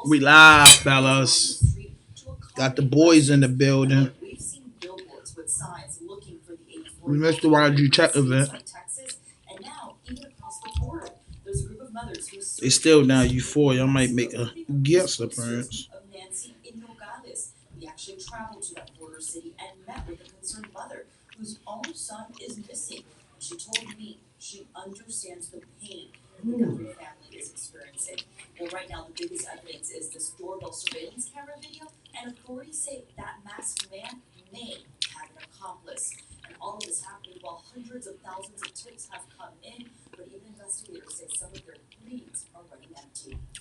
We live, fellas. Got the boys in the building. We missed the YG Tech event. They still down euphoria. I might make a guest appearance.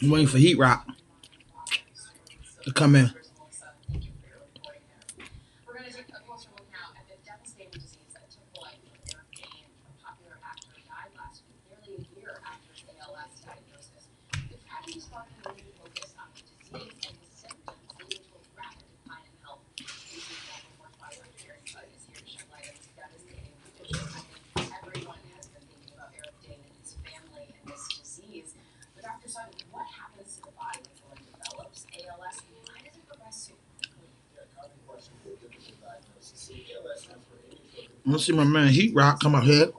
I'm waiting for heatrock to come in. I want to see my man Heatrock come up here.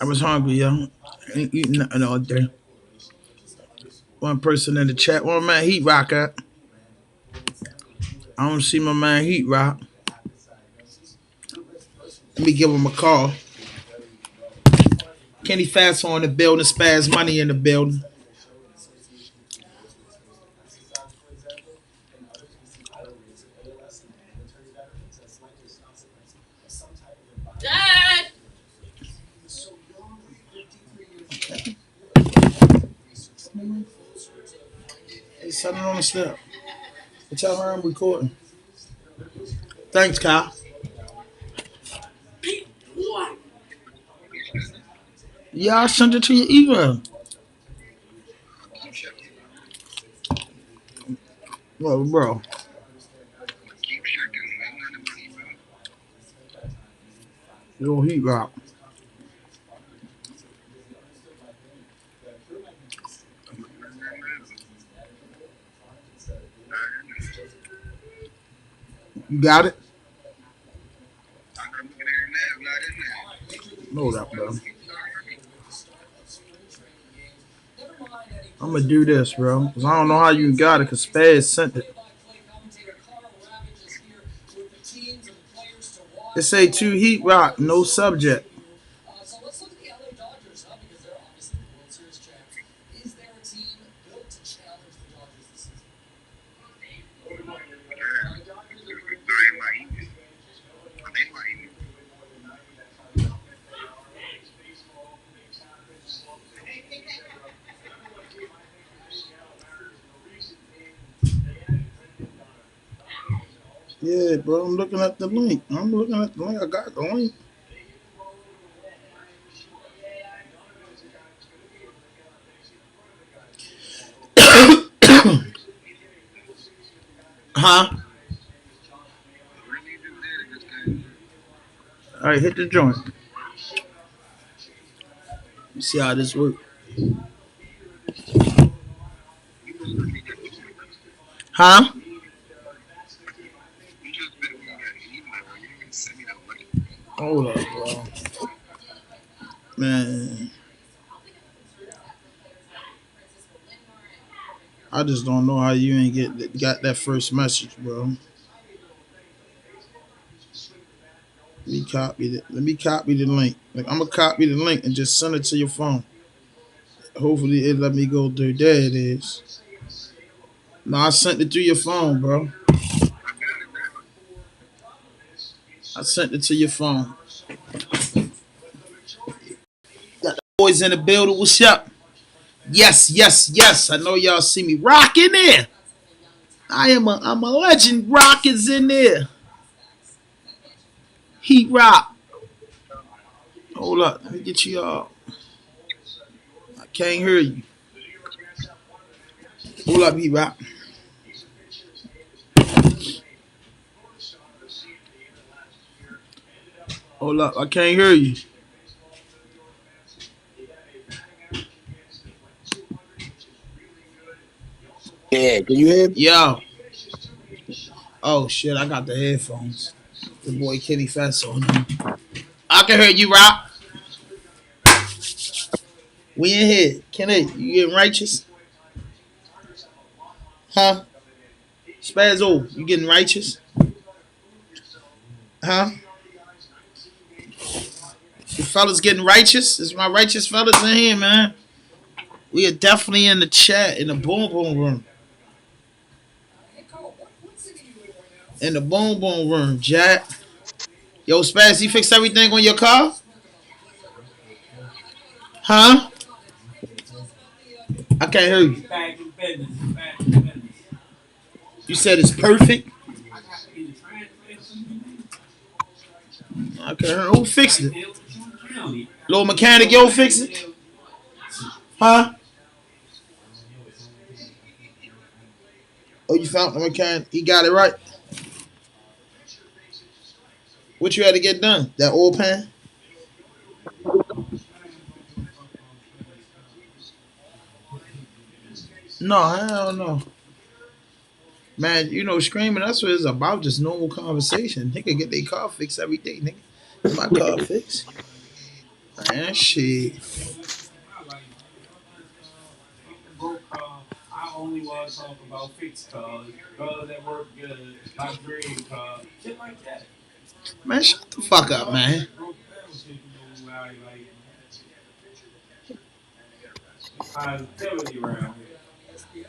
I was hungry, yo. Ain't eating nothing all day. One person in the chat, one man Heatrock at. I don't see my man Heatrock. Let me give him a call. Kenny Fattsoh in the building, Spaz Money in the building. Dad! Hey, set it on the step. Tell her I'm recording. Thanks, Kyle. Yeah, I sent it to your email. Well, bro. Yo, Heatrock. You got it? Hold up, bro. I'm gonna do this, bro. Cause I don't know how you got it, cause Spaz sent it. It say to Heatrock, no subject. Yeah, bro, I'm looking at the link. I got the link. Huh? All right, hit the joint. Let's see how this works. Huh? Hold up, bro. Man. I just don't know how you ain't got that first message, bro. Let me copy the link. Like I'm gonna copy the link and just send it to your phone. Hopefully it let me go through. There it is. No, I sent it to your phone, bro. I sent it to your phone. Got the boys in the building. What's up? Yes, yes, yes. I know y'all see me rocking there. I'm a legend. Rock is in there. Heat rock. Hold up. Let me get you all. I can't hear you. Hold up, heat rock. Hold up. I can't hear you. Yeah, can you hear me? Yo. Oh shit, I got the headphones. The boy Kitty Fattsoh. I can hear you, Rock. We in here. Kenny, you getting righteous? Huh? Spazzo, you getting righteous? Huh? You fellas getting righteous? Is my righteous fellas in here, man? We are definitely in the chat in the boom boom room. In the boom boom room, Jack. Yo, Spaz, you fixed everything on your car? Huh? I can't hear you. You said it's perfect? I can't hear. Who fixed it? Little mechanic, yo, fix it? Huh? Oh, you found the mechanic. He got it right. What you had to get done? That oil pan? No, hell no. Man, you know, screaming, that's what it's about, just normal conversation. Nigga get their car fixed every day, nigga. Get my car fixed. Man, shit. I only want to talk about fixed cars, cars that work good, my dream car, shit like that. Man, shut the fuck up, man. Positivity around here.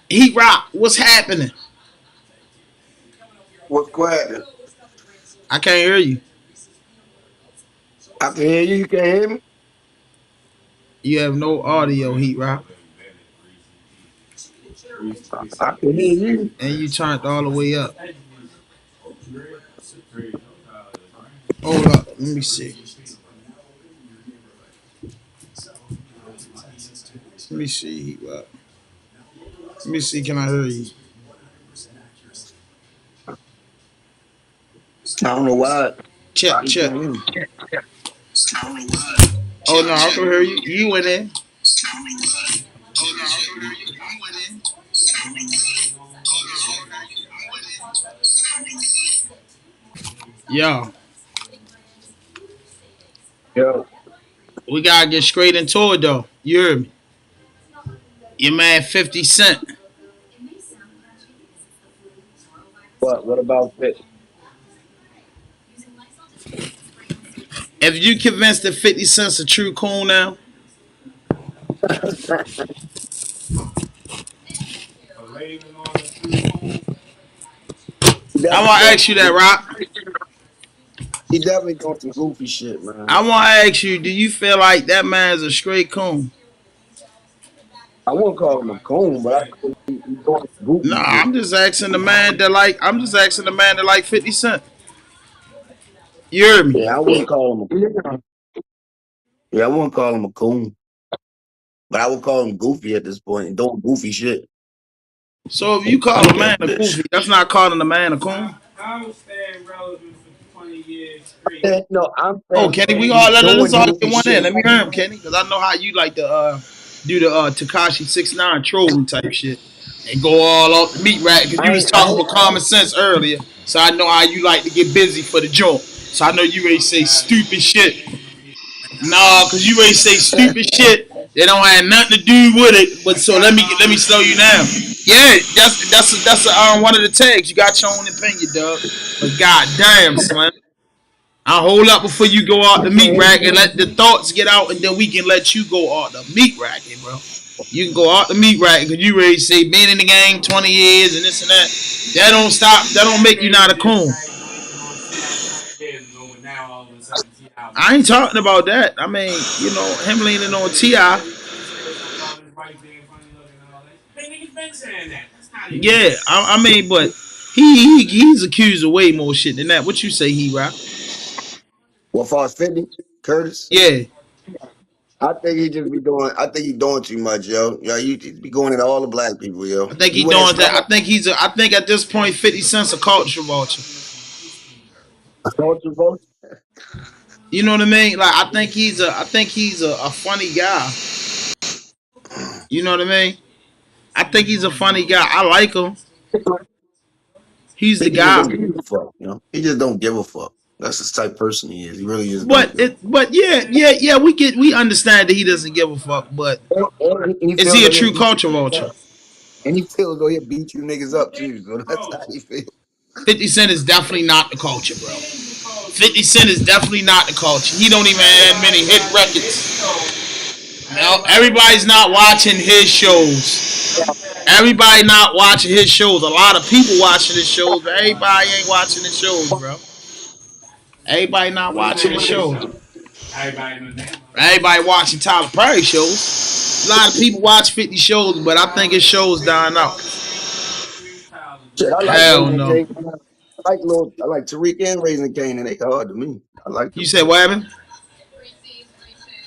Heat rock, what's happening? What's cracking? I can't hear you. I can hear you. You can hear me? You have no audio, Heat rock. I can hear you. And you turned all the way up. Hold up, let me see. Let me see, Heat rock. Let me see, can I hear you? I don't know why. Check, You check. can't hear me. Oh no, I can hear you. You went in. Yo, Yo, we gotta get straight into it though. You heard me. Your man 50 Cent. what? What about fit? If you convinced that 50 Cent's a true coon now, He I definitely want to doing ask you some that, goofy. Rock. He definitely doing some goofy shit, man. I want to ask you, do you feel like that man's a straight coon? I wouldn't call him a coon, but I think he doing some goofy Nah, shit. I'm just asking the man that like. I'm just asking the man that like 50 Cent. You heard me. Yeah, I wouldn't call him a coon. Yeah, I wouldn't call him a coon, but I would call him goofy at this point and doing goofy shit. So if you call a man a goofy, that's not calling a man a coon. I was staying relevant for 20 years straight. No, I'm Oh, saying Kenny, we he's all let's doing all goofy get one in. shit. Let me hear him, Kenny, because I know how you like to do the Takashi 6ix9ine trolling type shit and go all off the meat rack. Because you was I talking about common sense earlier, so I know how you like to get busy for the joint. So I know you ready to say stupid shit. Nah, because you ready to say stupid shit. They don't have nothing to do with it. But so let me slow you down. Yeah, that's one of the tags. You got your own opinion, dog. But goddamn, Slim. I'll hold up before you go out the meat rack and let the thoughts get out, and then we can let you go out the meat rack, bro. You can go out the meat rack because you ready to say been in the game 20 years and this and that. That don't stop. That don't make you not a Created this coon. same linking on T.I. 20 years ago, and now all of a sudden T.I. I wants ain't to be talking something. about that. I mean, him leaning But on then he Ti. said he said something about his wife being funny looking and all that. Man, niggas been saying that. That's not even Yeah, new. I mean, but he's accused of way more shit than that. What you say, he rap? What far as 50, Curtis? Yeah, I think he just be doing. I think he doing too much, yo. Yo, you just be going into all the black people, yo. I think He he went and doing that. started. I think at this point, 50 Cent's a culture vulture. I thought you both. You know what I mean? Like I think he's a funny guy. You know what I mean? I think he's a funny guy. I like him. He's the 50 just guy. don't give a fuck, you know. He just don't give a fuck. That's the type of person he is. He really just don't But give a it, but yeah, we understand that he doesn't give a fuck. But fuck. And he is feels he a like he'll true beat culture you vulture? up. And he feels like he'll beat you niggas up too. So that's how he feels. 50 Cent is definitely not the culture, bro. He is the culture. 50 Cent is definitely not the culture. He don't even have many Everybody hit watching his records. show. No, Everybody everybody's watching not watching his shows. Let me tell you something. Everybody not watching his shows. A lot of people watching his shows, but everybody ain't watching his shows, bro. Everybody not What's the watching name his of his shows. show? Everybody knows that. Everybody watching Tyler Perry shows. A lot of people watch 50 shows, but I think his shows dying out. Shit, I like Hell Raising no. King. I like Tariq and Raising King, and they hard to me. I like You them said boys. what happened?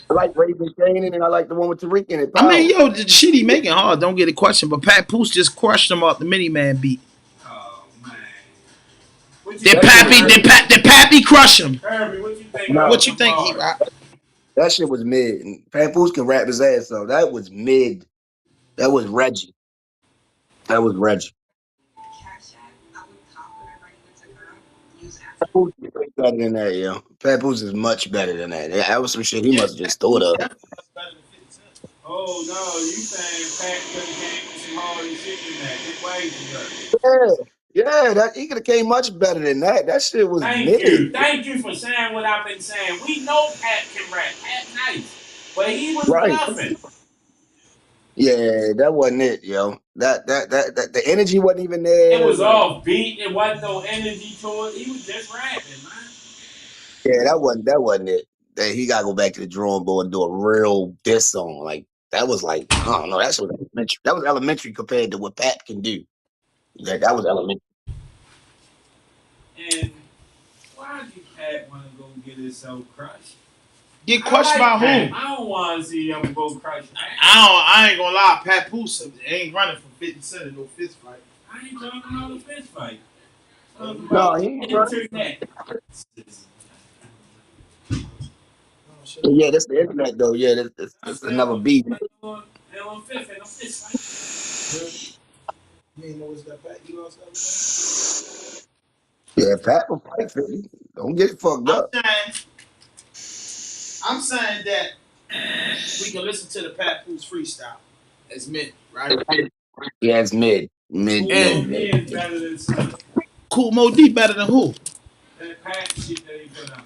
I like Raising King, and I like the one with Tariq in it. I mean, Power. yo, the shit he making hard. Don't get a question, but Pat Poose just crushed him off the mini man beat. Oh man. What you Did That shit think, was Pappy? mid. Kirby? Did Pappy crush him? Kirby, what you think Nah, of What you them think, he bars? rock? that shit was mid. And Papoose can rap his ass off. That was mid. That was Reggie. That was Reggie. Papoose is way better than that, yo. Papoose is much better than that. That was some shit. He Yeah, must have just Pat threw it Poose up. definitely was better than 50 Cent. Oh no, you saying Pat could have came with some harder shit than that? Get ways together. Yeah, yeah. That he could have came much better than that. That shit was Thank mid. you. Thank you for saying what I've been saying. We know Pat can rap. Pat nice. But he was Right. bluffing. Yeah, that wasn't it, yo. That the energy wasn't even It there. was Like, off beat. It wasn't no energy to it. He was just rapping, man. yeah, that wasn't it. That he gotta go back to the drawing board and do a real diss song. Like that was like, I don't know, that's what elementary. That was elementary compared to what Pat can do. That was elementary. And why did Pat want to go get himself crushed? Get I crushed like by Pat. who? I don't want to see him go crush. I ain't gonna lie. Pat Poose ain't running for 50 Cent in no fist fight. I ain't talking about a fist fight. I'm talking No, about he ain't right. internet. Yeah, that's the internet though. Yeah, I that's said, another oh, beat. and on fifth and a fist fight. You ain't notice that Pat you lost everything? Yeah, Pat will fight 50. Don't get it fucked I'm up. saying, I'm saying that we can listen to the Pat Poose freestyle as mid, right? Yeah, it's mid. Mid, Cool Mo mid, And D mid. is better than Slick. Cool Mo D better than who? That Pat shit that he put out.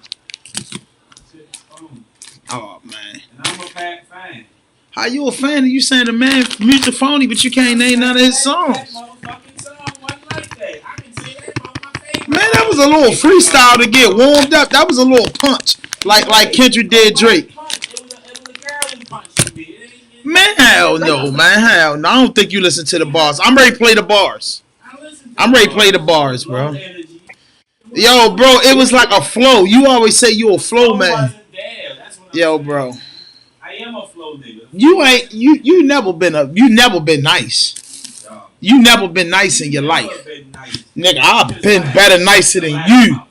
Shit, boom. Oh man. And I'm a Pat fan. How you a fan and you saying the man music phony, but you can't I'm name none saying of his that songs? motherfucking song wasn't like that. I can say that about my favorite Man, that was a artist. little freestyle to get warmed up. That was a little punch, like Kendrick did It wasn't Drake. punch. It was a girly punch to me. Man, hell no, man, hell no. I don't think you listen to the bars. I'm ready to play the bars. I listened to I'm the ready to play bars. the It was bars, low bro. energy. It was Yo, low bro, it was energy. like a flow. You always say you a flow Flow man. wasn't there. That's what I'm Yo, saying. bro, I am a flow nigga. you ain't you never been nice. Dog. You never been nice in You your never life, been nice. nigga. You I've just been laugh. better You just nicer a than laugh you. mouth.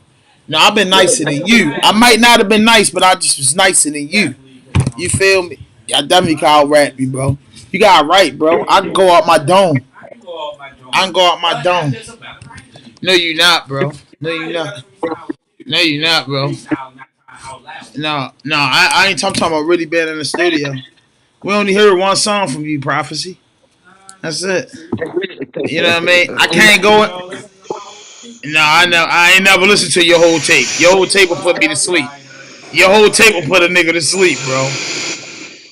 No, I've been You nicer just than a you. I laugh might mouth. not have been nice, but I just was nicer than you. Definitely because I'm You a feel me? I definitely call rap me, bro. You got it right, bro. I can go out my dome. I can go off my I dome. can go out my But I'm dome. just a better writer than you. No, you not, bro. No, you Right, not. better freestyle than you. No, you not, bro. Freestyle not trying out loud. No, no. I ain't. I'm talking about really being in the studio. We only heard one song from you, Prophecy. Not That's that it. too. You know what I mean? I You can't think go. y'all listen to my whole tape? No, I know. I ain't never listened to your whole tape. Your whole tape will Well, I put me to love you. sleep. I ain't heard it. Your whole tape will put a nigga to sleep, bro.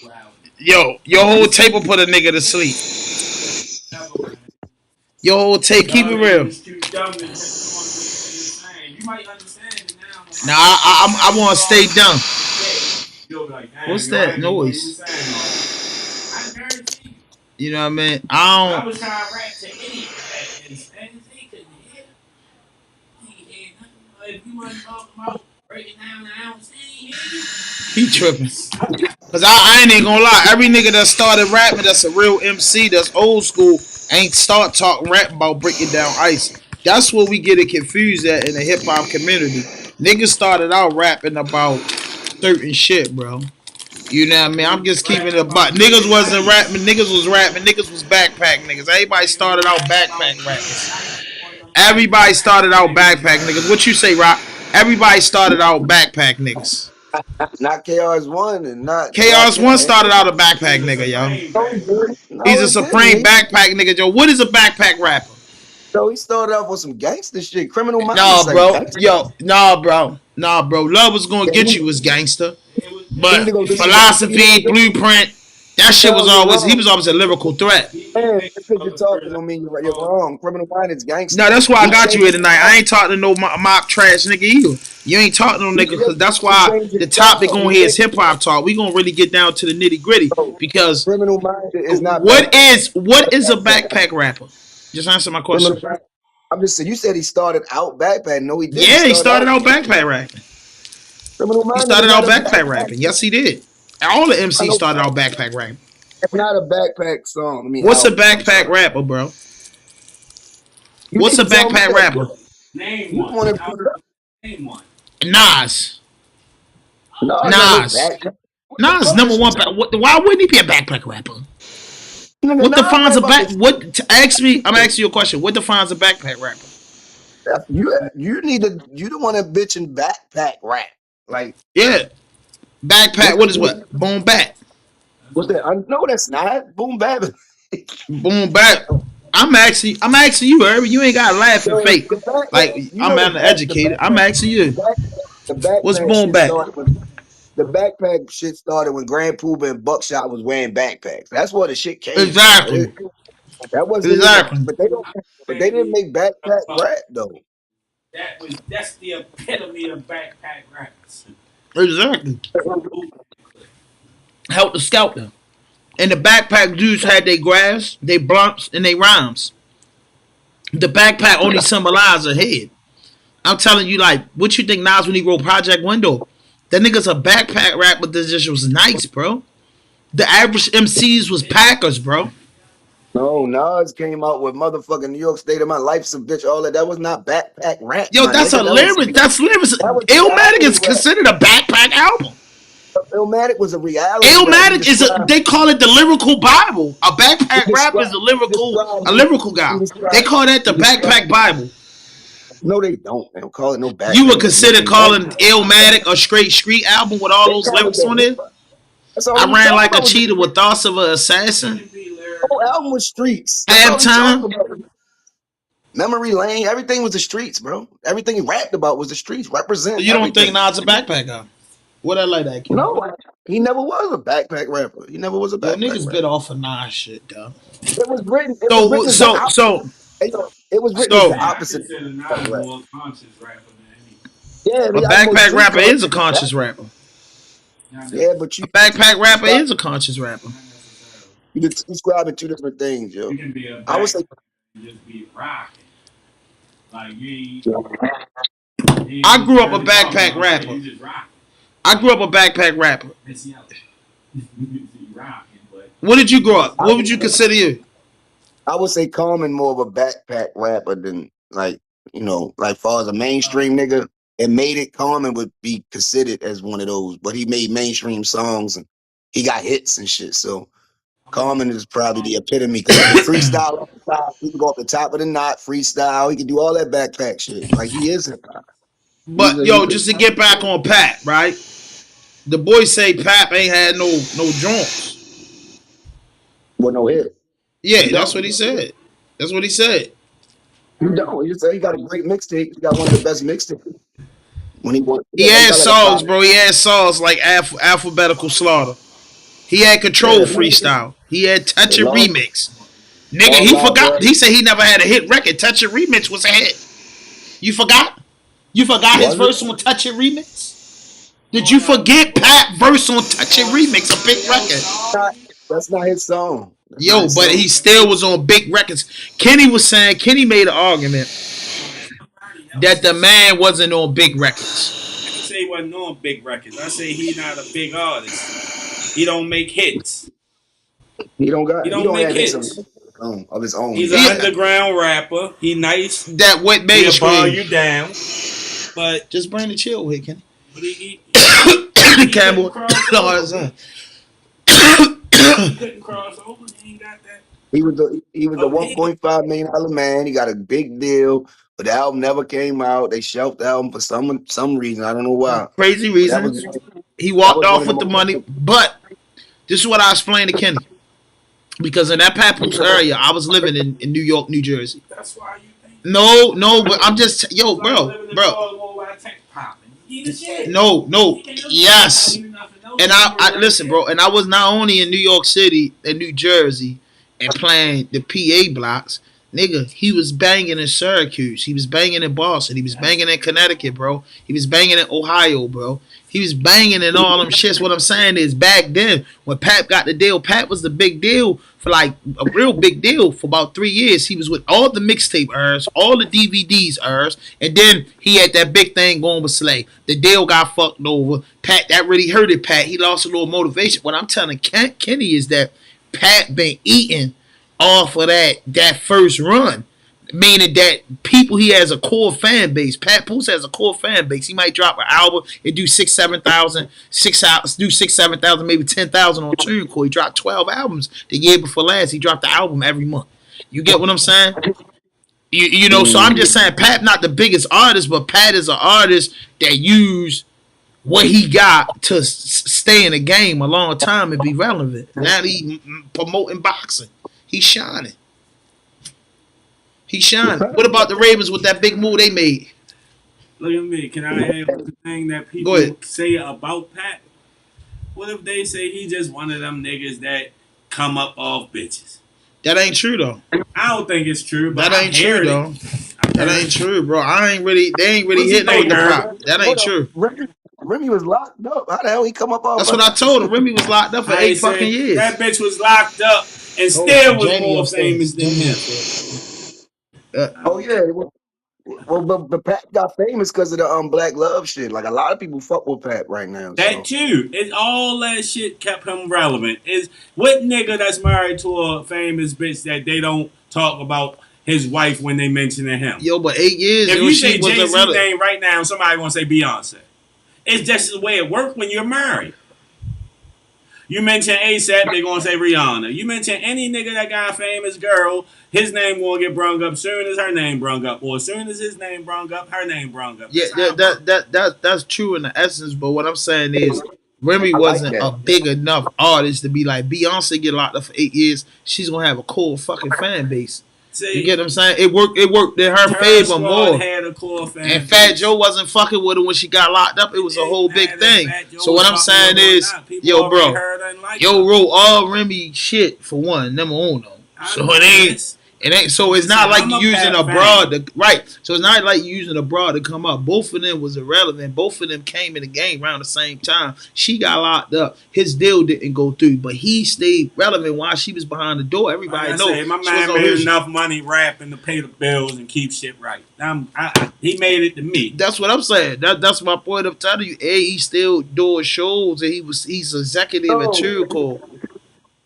Wow. Yo, your whole tape will put a nigga to sleep. Never mind. Your whole take, keep it Y'all real. niggas too dumb to understand what you're saying. You might understand it now, but Now I want to stay dumb. you'll be like, damn, What's yo, I that didn't even know you noise? was saying all that. I guarantee you. You know what I mean? But I I don't. was trying to rap to idiots back then. They couldn't hear. He ain't hear nothing. If you wasn't talking about breaking down the ounce, they ain't hear you. He tripping. Cause I ain't even gonna lie. Every nigga that started rapping, that's a real MC, that's old school, ain't start talking rap about breaking down ice. That's what we get it confused at in the hip hop community. Niggas started out rapping about certain shit, bro. You know what I mean? I'm just keeping it a buck. Niggas wasn't rapping. Niggas was rapping. Niggas was backpack niggas. Everybody started out backpack rappers. Everybody started out backpack niggas. What you say, Rock? Everybody started out backpack niggas. Not KRS-One and not Chaos One Rakim. started out a backpack He's a nigga, yo. supreme No, he back. didn't. He's No, a he didn't. supreme backpack nigga, Joe. What is a backpack rapper? So he started off with some gangster shit. Criminal Minds Nah, like bro. gangster. Yo, nah, bro. Nah, bro. Love was gonna Yeah, get you was gangster. It was you But need to go listen to you need to philosophy, go listen blueprint, that shit was Hell, you're always he wrong. was always a lyrical threat. he Man, made just because you're talking motherfuckers don't mean you're out. wrong. Criminal Minds is No, gangster. that's why I He got you here changed his tonight. I style. ain't talking to no mock trash nigga either. You ain't talking to no nigga because that's He why changed his the topic style. on here is hip hop talk. We gonna really get down to the nitty gritty So, because Criminal Minds is not what backpack. is what is a backpack rapper? Just answer my Criminal question. Minds. I'm just saying. You said he started out backpack. No, he didn't. He Yeah, he started started out. out backpack rapping. Criminal He Minds is started not out a backpack backpack. rapping. Yes, he did. All the I MCs know started out backpack rapping. it's not a backpack song. I mean What's a album. I'm backpack sorry. rapper, bro? You What's need a to tell me backpack that. rapper? Name You one. want I'll to? name one. Nas. No, not no Nas. backpack. What the Nas fuck number is you one. talking? Why wouldn't he be a backpack rapper? Nigga, What Nas defines rap a about back? this. What? Ask me. I'm asking you a question. What defines a backpack rapper? You need to you the one that bitch and backpack rap. Like Yeah, what's backpack. What is the what? Boom back. That's what's what that? No, that's not. Boom bap. Boom back. I'm asking you, Irvin. You ain't got to laugh and So fake. the backpack, Like you I'm know the uneducated. I'm backpack, asking you. the What's backpack boom shit back? started when the backpack shit started when Grand Poobah and Buckshot was wearing backpacks. That's where the shit came from. Exactly. That wasn't even, Exactly. but they don't, but they didn't make backpack rap though. that's the epitome of backpack raps. Exactly. Help the scout them. And the backpack dudes had their graphs, their blunts, and their rhymes. The backpack only symbolized a head. I'm telling you, like, what you think Nas when he wrote Project Window? That nigga's a backpack rapper that just was nice, bro. The average MCs was packers, bro. No, Nas came out with motherfucking New York State of My Life's a bitch. All that was not backpack rap, Yo, my that's nigga. a lyric. That's lyrics. That was Illmatic reality is rap. considered a backpack album. Illmatic was a reality rap. Illmatic is a. They call it the lyrical Bible. A backpack rap is described a lyrical he guy. They described call that the he described backpack Bible. no, they don't. They don't call it no You would backpack. consider calling Illmatic a straight street album with all They those call it lyrics on the it? that's all I he was ran talking like a about was cheetah the with thoughts of an You assassin. can be whole lyrical. album was streets. That's all he Halftime. talked about. Memory Lane, everything was the streets, bro. Everything he rapped about was the streets, So represent you don't think everything. Nas a backpack album? What I like that, Q? No, he never was a backpack rapper. He never was a Yo, backpack niggas bit rapper. off of Nas shit, though. It was written. It was So, written as the so, opposite. so, It was written as the so, Man, I opposite consider of Nas rap. more conscious rapper than any. Yeah, a he had more backpack street rapper is a content than that. conscious rapper. Not Yeah, necessarily. but A backpack you rapper start is a conscious rapper. Not necessarily. you describing two different things, yo. You can be a I would back say and just be rocking. Like you I ain't grew up a really talking backpack about shit. rapper. You just rocking. I grew up a backpack rapper. Miss Yellow. You rocking, but What did you grow up? I What would would you say consider you? I would say Common more of a backpack rapper than like like far as a mainstream nigga. It made it Common would be considered as one of those, but he made mainstream songs and he got hits and shit. So Common is probably the epitome because he can freestyle. He can go up the top of the knot, freestyle. He can do all that backpack shit. Like he is hip hop. He's But a yo, he's just to a get back on Pat, right? The boys say Pap ain't had no joints. well no hit. Yeah, He that's don't. what he said. That's what he said. He don't. He just say he got a great mixtape. He got one of the best mixtapes. When he won, He he had got like a songs, five. bro. He had songs like Alphabetical Slaughter. He had Control Yeah, Freestyle. He had Touch It long Remix. Nigga, All he live, forgot. bro. He said he never had a hit record. Touch It Remix was a hit. You forgot? You forgot his Was verse it? on Touch It Remix? Did you forget Pat verse on Touch It Remix, a big record? That's not his song. That's not Yo, his but he song. still was on big records. Kenny was saying, Kenny made an argument that the man wasn't on big records. I didn't say he wasn't on big records. I say he not a big artist. He don't make hits. He don't He got. He don't don't make have hits hits. of his own. He's Yet. an Yeah, underground rapper. He nice. that went He'll bar mainstream. you down. But Just bring the chill with Kenny. he Campbell. couldn't cross No, over. it's not. He couldn't cross over. He ain't got that. He was the $1.5 million man. He got a big deal, but the album never came out. They shelved the album for some reason. I don't know why. Crazy But that reason. was He that walked was one off of the with the most. money. But this is what I explained to Kenny. Because in that Papoose area, I was living in New York, New Jersey. That's why you think. No, but I'm just, yo, bro. No, yes. And I listen, bro. And I was not only in New York City and New Jersey and playing the PA blocks, nigga. He was banging in Syracuse. He was banging in Boston. He was banging in Connecticut, bro. He was banging in Ohio, bro. He was banging in all them shits. What I'm saying is, back then when Pat got the deal, Pat was the big deal for like a real big deal for about 3 years. He was with all the mixtape earns, all the DVDs earns, and then he had that big thing going with Slay. The deal got fucked over. Pat, that really hurted Pat. He lost a little motivation. What I'm telling Kenny is that Pat been eating off of that first run. Meaning that people, he has a core fan base. Pat Poose has a core fan base. He might drop an album and do 6,000, 7,000, maybe 10,000 on TuneCore. He dropped 12 albums the year before last. He dropped the album every month. You get what I'm saying? You know, so I'm just saying Pat not the biggest artist, but Pat is an artist that used what he got to stay in the game a long time and be relevant. Now he promoting boxing. He's shining. He's shining. What about the Ravens with that big move they made? Look at me. Can I add the thing that Go ahead. people say about Pat? What if they say he just one of them niggas that come up off bitches? That ain't true though. I don't think it's true, but That ain't true though. That ain't true, bro. They ain't really hitting on the prop. That ain't true. Remy was locked up. How the hell he come up off? That's what I told him. Remy was locked up for 8 fucking years. That bitch was locked up and still was more famous than him. Oh yeah. But Pat got famous because of the Black Love shit. Like a lot of people fuck with Pat right now. That too. It's all that shit kept him relevant. Is what nigga that's married to a famous bitch that they don't talk about his wife when they mention him? Yo, but 8 years. If yo, you say she was Jay-Z irrelevant. name right now, somebody gonna say Beyonce. It's just the way it works when you're married. You mention ASAP, they're gonna say Rihanna. You mention any nigga that got a famous girl, his name will get brung up soon as her name brung up, or as soon as his name brung up, her name brung up. Yeah, that's true in the essence. But what I'm saying is, Remy I like wasn't that. a big enough artist to be like Beyonce get locked up for 8 years. She's gonna have a cool fucking fan base. See, You get what I'm saying? It worked in her Terror favor Squad more. had a core fan And Fat base. Joe wasn't fucking with her when she got locked up. It was a whole It big matters thing. Fat Joe So what I'm was saying fucking with her or is, not. People yo, already bro, heard her and liked yo, her. wrote all Remy shit for one, number uno. I So know it ain't. this. It ain't. So it's not See, like I'm you a using Pat a fan. broad to right. So it's not like you using a broad to come up. Both of them was irrelevant. Both of them came in the game around the same time. She got locked up. His deal didn't go through, but he stayed relevant while she was behind the door. Everybody Like I know say, my she was man on made his- enough money rapping to pay the bills and keep shit right. He made it to me. That's what I'm saying. That's my point. I'm telling you. He still doing shows, and he's executive at TuneCore.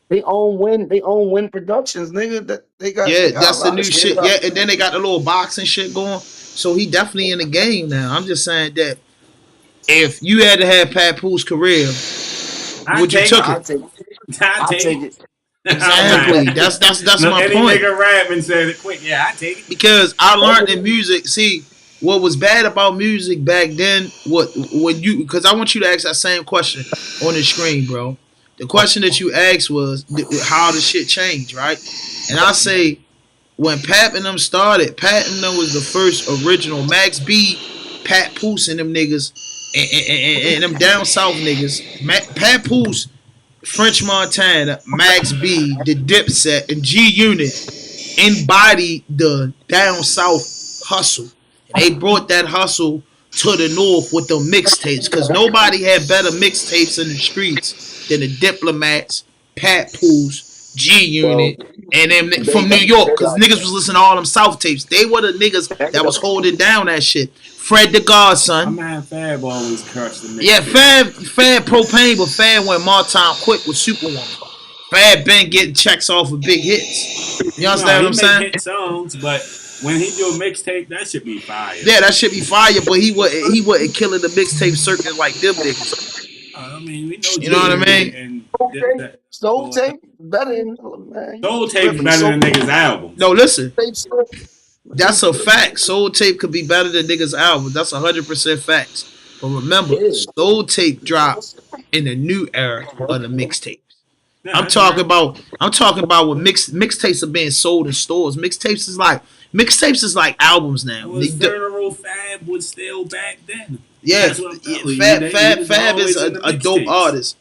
They own Win Productions, nigga. That they got Yeah, a that's the lot new of shit. out Yeah, there. and then they got the little boxing shit going. So he definitely in the game now. I'm just saying that if you had to have Papoose career, would you took I'll it? take it. I I'll take take it. it. Exactly. That's Look, my any point. nigga rap and said it quick. Yeah, I take it. Because I learned in music. See, what was bad about music back then? Because I want you to ask that same question on the screen, bro. The question that you asked was how the shit changed, right? And I say when Pat and them started, Pat and them was the first original Max B, Pat Poose and them niggas, and them down south niggas. Pat Poose, French Montana, Max B, the Dipset, and G Unit embodied the down south hustle. And they brought that hustle to the north with the mixtapes because nobody had better mixtapes in the streets than the Diplomats, papoose, G Well, Unit, and them they from New got York because niggas was listening to all them South tapes. They were the niggas that that was got holding down that shit. Fred the Godson. My man Fab always crushed the Yeah, mixtape. Fab propane, but Fab went more time quick with Superwoman. Fab been getting checks off of big hits. You No, understand he what I'm make saying? hit songs, but when he do a mixtape, that should be fire. Yeah, that should be fire, but he wasn't killing the mixtape circuit like them niggas. I mean, we know You know what I Junior mean? and Soul Tape. that. Soul Tape better than man. Soul You Tape is tripping? better Soul than niggas' albums. No, listen, Tape, that's a fact. Soul Tape could be better than niggas' album. That's 100% facts. But remember, yeah. Soul Tape dropped in the new era of the mixtape. Yeah, I'm that's talking right. about what mixtapes are being sold in stores. Mixtapes is like albums now. Was Funeral Fab was still back then. Yeah, That's what I'm telling you. Fab is a dope artist.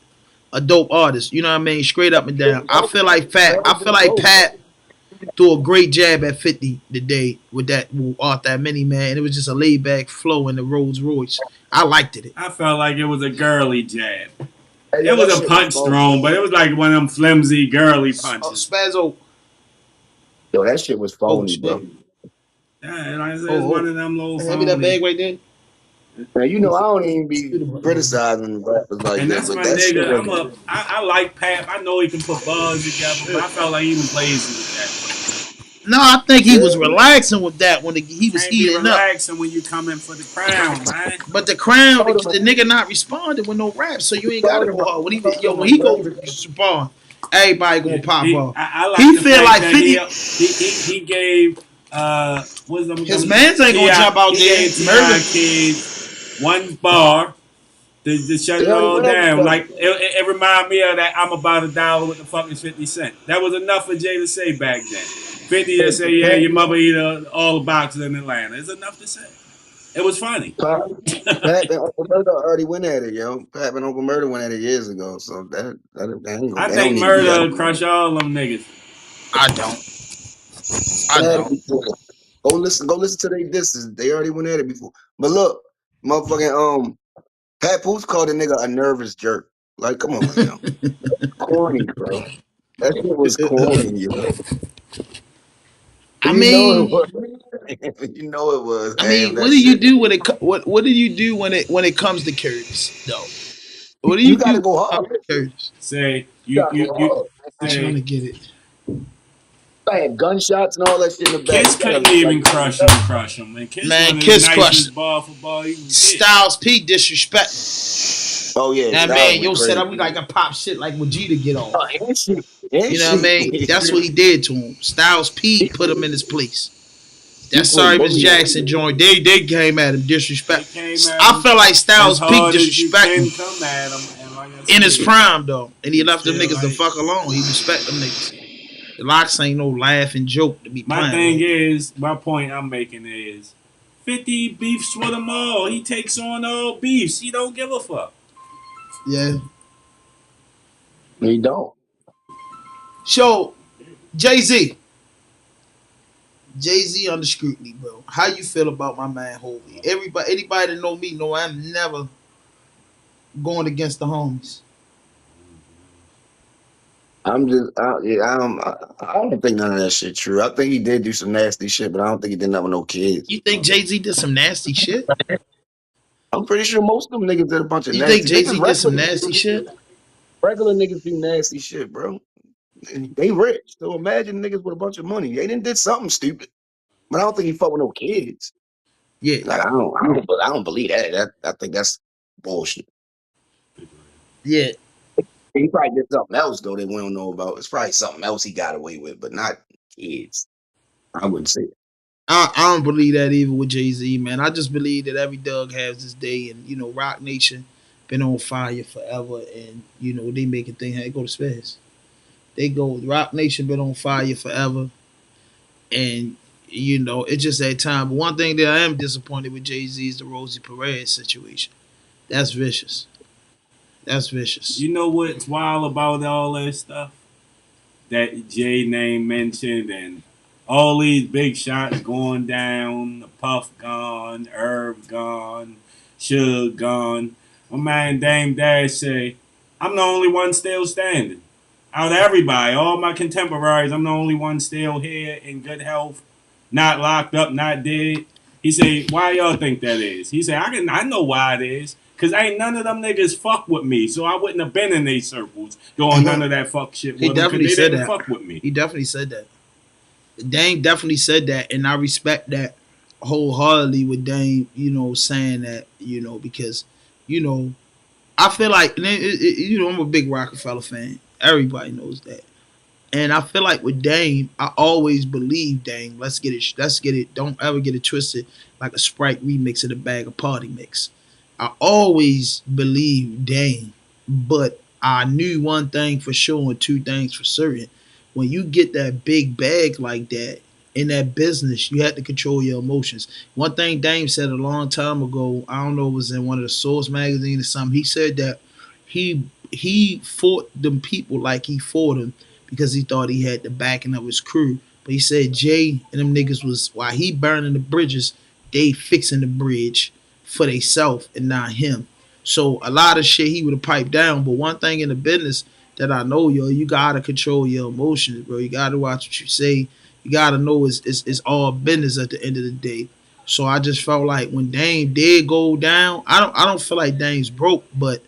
A dope artist. You know what I mean? Straight up and down. I feel like Pat threw a great jab at 50 today with that mini man, and it was just a laid back flow in the Rolls Royce. I liked it. I felt like it was a girly jab. Hey, It was that a shit punch phony. thrown, but it was like one of them flimsy girly punches. Spazzo. Yo, that shit was phony, shit. bro. Yeah, like I said, it's one of them little Hand me that bag phony. right there. Man, you know I don't even be criticizing rappers like And that, that's but my that shit nigga. was I like Pat. I know he can put bars together, but I felt like he was lazy with that. No, I think he was yeah. relaxing with that when he was Can't be heating up. relaxing when you come in for the crown, man. But the crown, the nigga not responding with no rap, so you ain't gotta go hard. When he go respond, everybody gonna pop off. I like He the feel fact like that 50. he gave what's them, His mans ain't gonna jump out he there. gave Murder. kids one bar to shut it all down. Like it reminded me of that I'm about $1 with the fucking 50 cent. That was enough for Jay to say back then. 50 to say, yeah, your mother eat all the boxes in Atlanta. It's enough to say. It was funny. Pat and Uncle Murder already went at it, yo. Pat and Uncle Murder went at it years ago, so that ain't gonna, I they don't think need to be Murder at crush all them niggas. I don't. it. Go listen to their disses. They already went at it before. But look, motherfucking Pat Poose called a nigga a nervous jerk. Like, come on, yo. Corny, bro. That shit was corny, yo. I You know it mean, was. You know it was. Damn, what that do you shit. do when what do you do when it comes to Curtis though? What do You you gotta do go when it hard. comes to Curtis? Say You you gotta you go you hard. I'm trying to say get it. I had gunshots and all that shit in the back. Kiss You gotta, couldn't even like, crush him. And Kiss Man, one of Kiss the crushed nicest him. bar for bar you can get. Styles P disrespect. Oh yeah, That that man, was yo crazy. said we like a pop shit like Vegeta get on. Oh, and shit. And You know what I mean? shit. That's what he did to him. Styles P put him in his place. He That Sorry Miss bullied Jackson joint, they came at him They disrespect. came at I him felt like as Styles P hard as you disrespect can him come at him. And like I in his said, prime though, and he left them feel niggas the like- fuck alone. He respect them niggas. The Locks ain't no laughing joke to be my playing. thing with. is, my point I'm making is 50 beefs with them all. He takes on all beefs. He don't give a fuck. Yeah. He don't. So Jay-Z under scrutiny, bro. How you feel about my man Hovey? Anybody that know me know I'm never going against the homies. I'm just, I don't think none of that shit true. I think he did do some nasty shit, but I don't think he did nothing with no kids. You think Jay-Z did some nasty shit? I'm pretty sure most of them niggas did a bunch of You nasty. think Jay-Z did some regular, nasty shit? regular niggas do nasty shit, bro. And they rich, so imagine niggas with a bunch of money. They didn't did something stupid, but I don't think he fuck with no kids. Yeah. Like I don't believe that. I think that's bullshit. Yeah. He probably did something else though that we don't know about. It's probably something else he got away with, but not kids. I wouldn't say it. I don't believe that either with Jay-Z, man. I just believe that every Doug has his day, and Rock Nation been on fire forever, and they making things. They go to space. They go. Rock Nation been on fire forever, and it's just that time. But one thing that I am disappointed with Jay-Z is the Rosie Perez situation. That's vicious. That's vicious. You know what's wild about all that stuff that Jay name mentioned and All these big shots going down. Puff gone, Herb gone, Suge gone. My man Dame Dash say, I'm the only one still standing. Out of everybody, all my contemporaries, I'm the only one still here in good health, not locked up, not dead. He say, why y'all think that is? He say, I know why it is. Cause ain't none of them niggas fuck with me, so I wouldn't have been in these circles doing none of that fuck shit He with them because definitely they said didn't that. fuck with me. He definitely said that. Dame definitely said that, and I respect that wholeheartedly with Dame, saying that, because, you know, I feel like, I'm a big Rockefeller fan. Everybody knows that. And I feel like with Dame, I always believe Dame. Let's get it. Don't ever get it twisted like a Sprite remix of the bag of party mix. I always believe Dame, but I knew one thing for sure and two things for certain. When you get that big bag like that in that business, you have to control your emotions. One thing Dame said a long time ago, I don't know, it was in one of the Source magazine or something. He said that he fought them people like he fought them because he thought he had the backing of his crew. But he said Jay and them niggas was, while he burning the bridges, they fixing the bridge for theyself and not him. So a lot of shit he would have piped down. But one thing in the business that I know, yo, you gotta control your emotions, bro. You gotta watch what you say. You gotta know it's all business at the end of the day. So I just felt like when Dame did go down, I don't feel like Dame's broke, but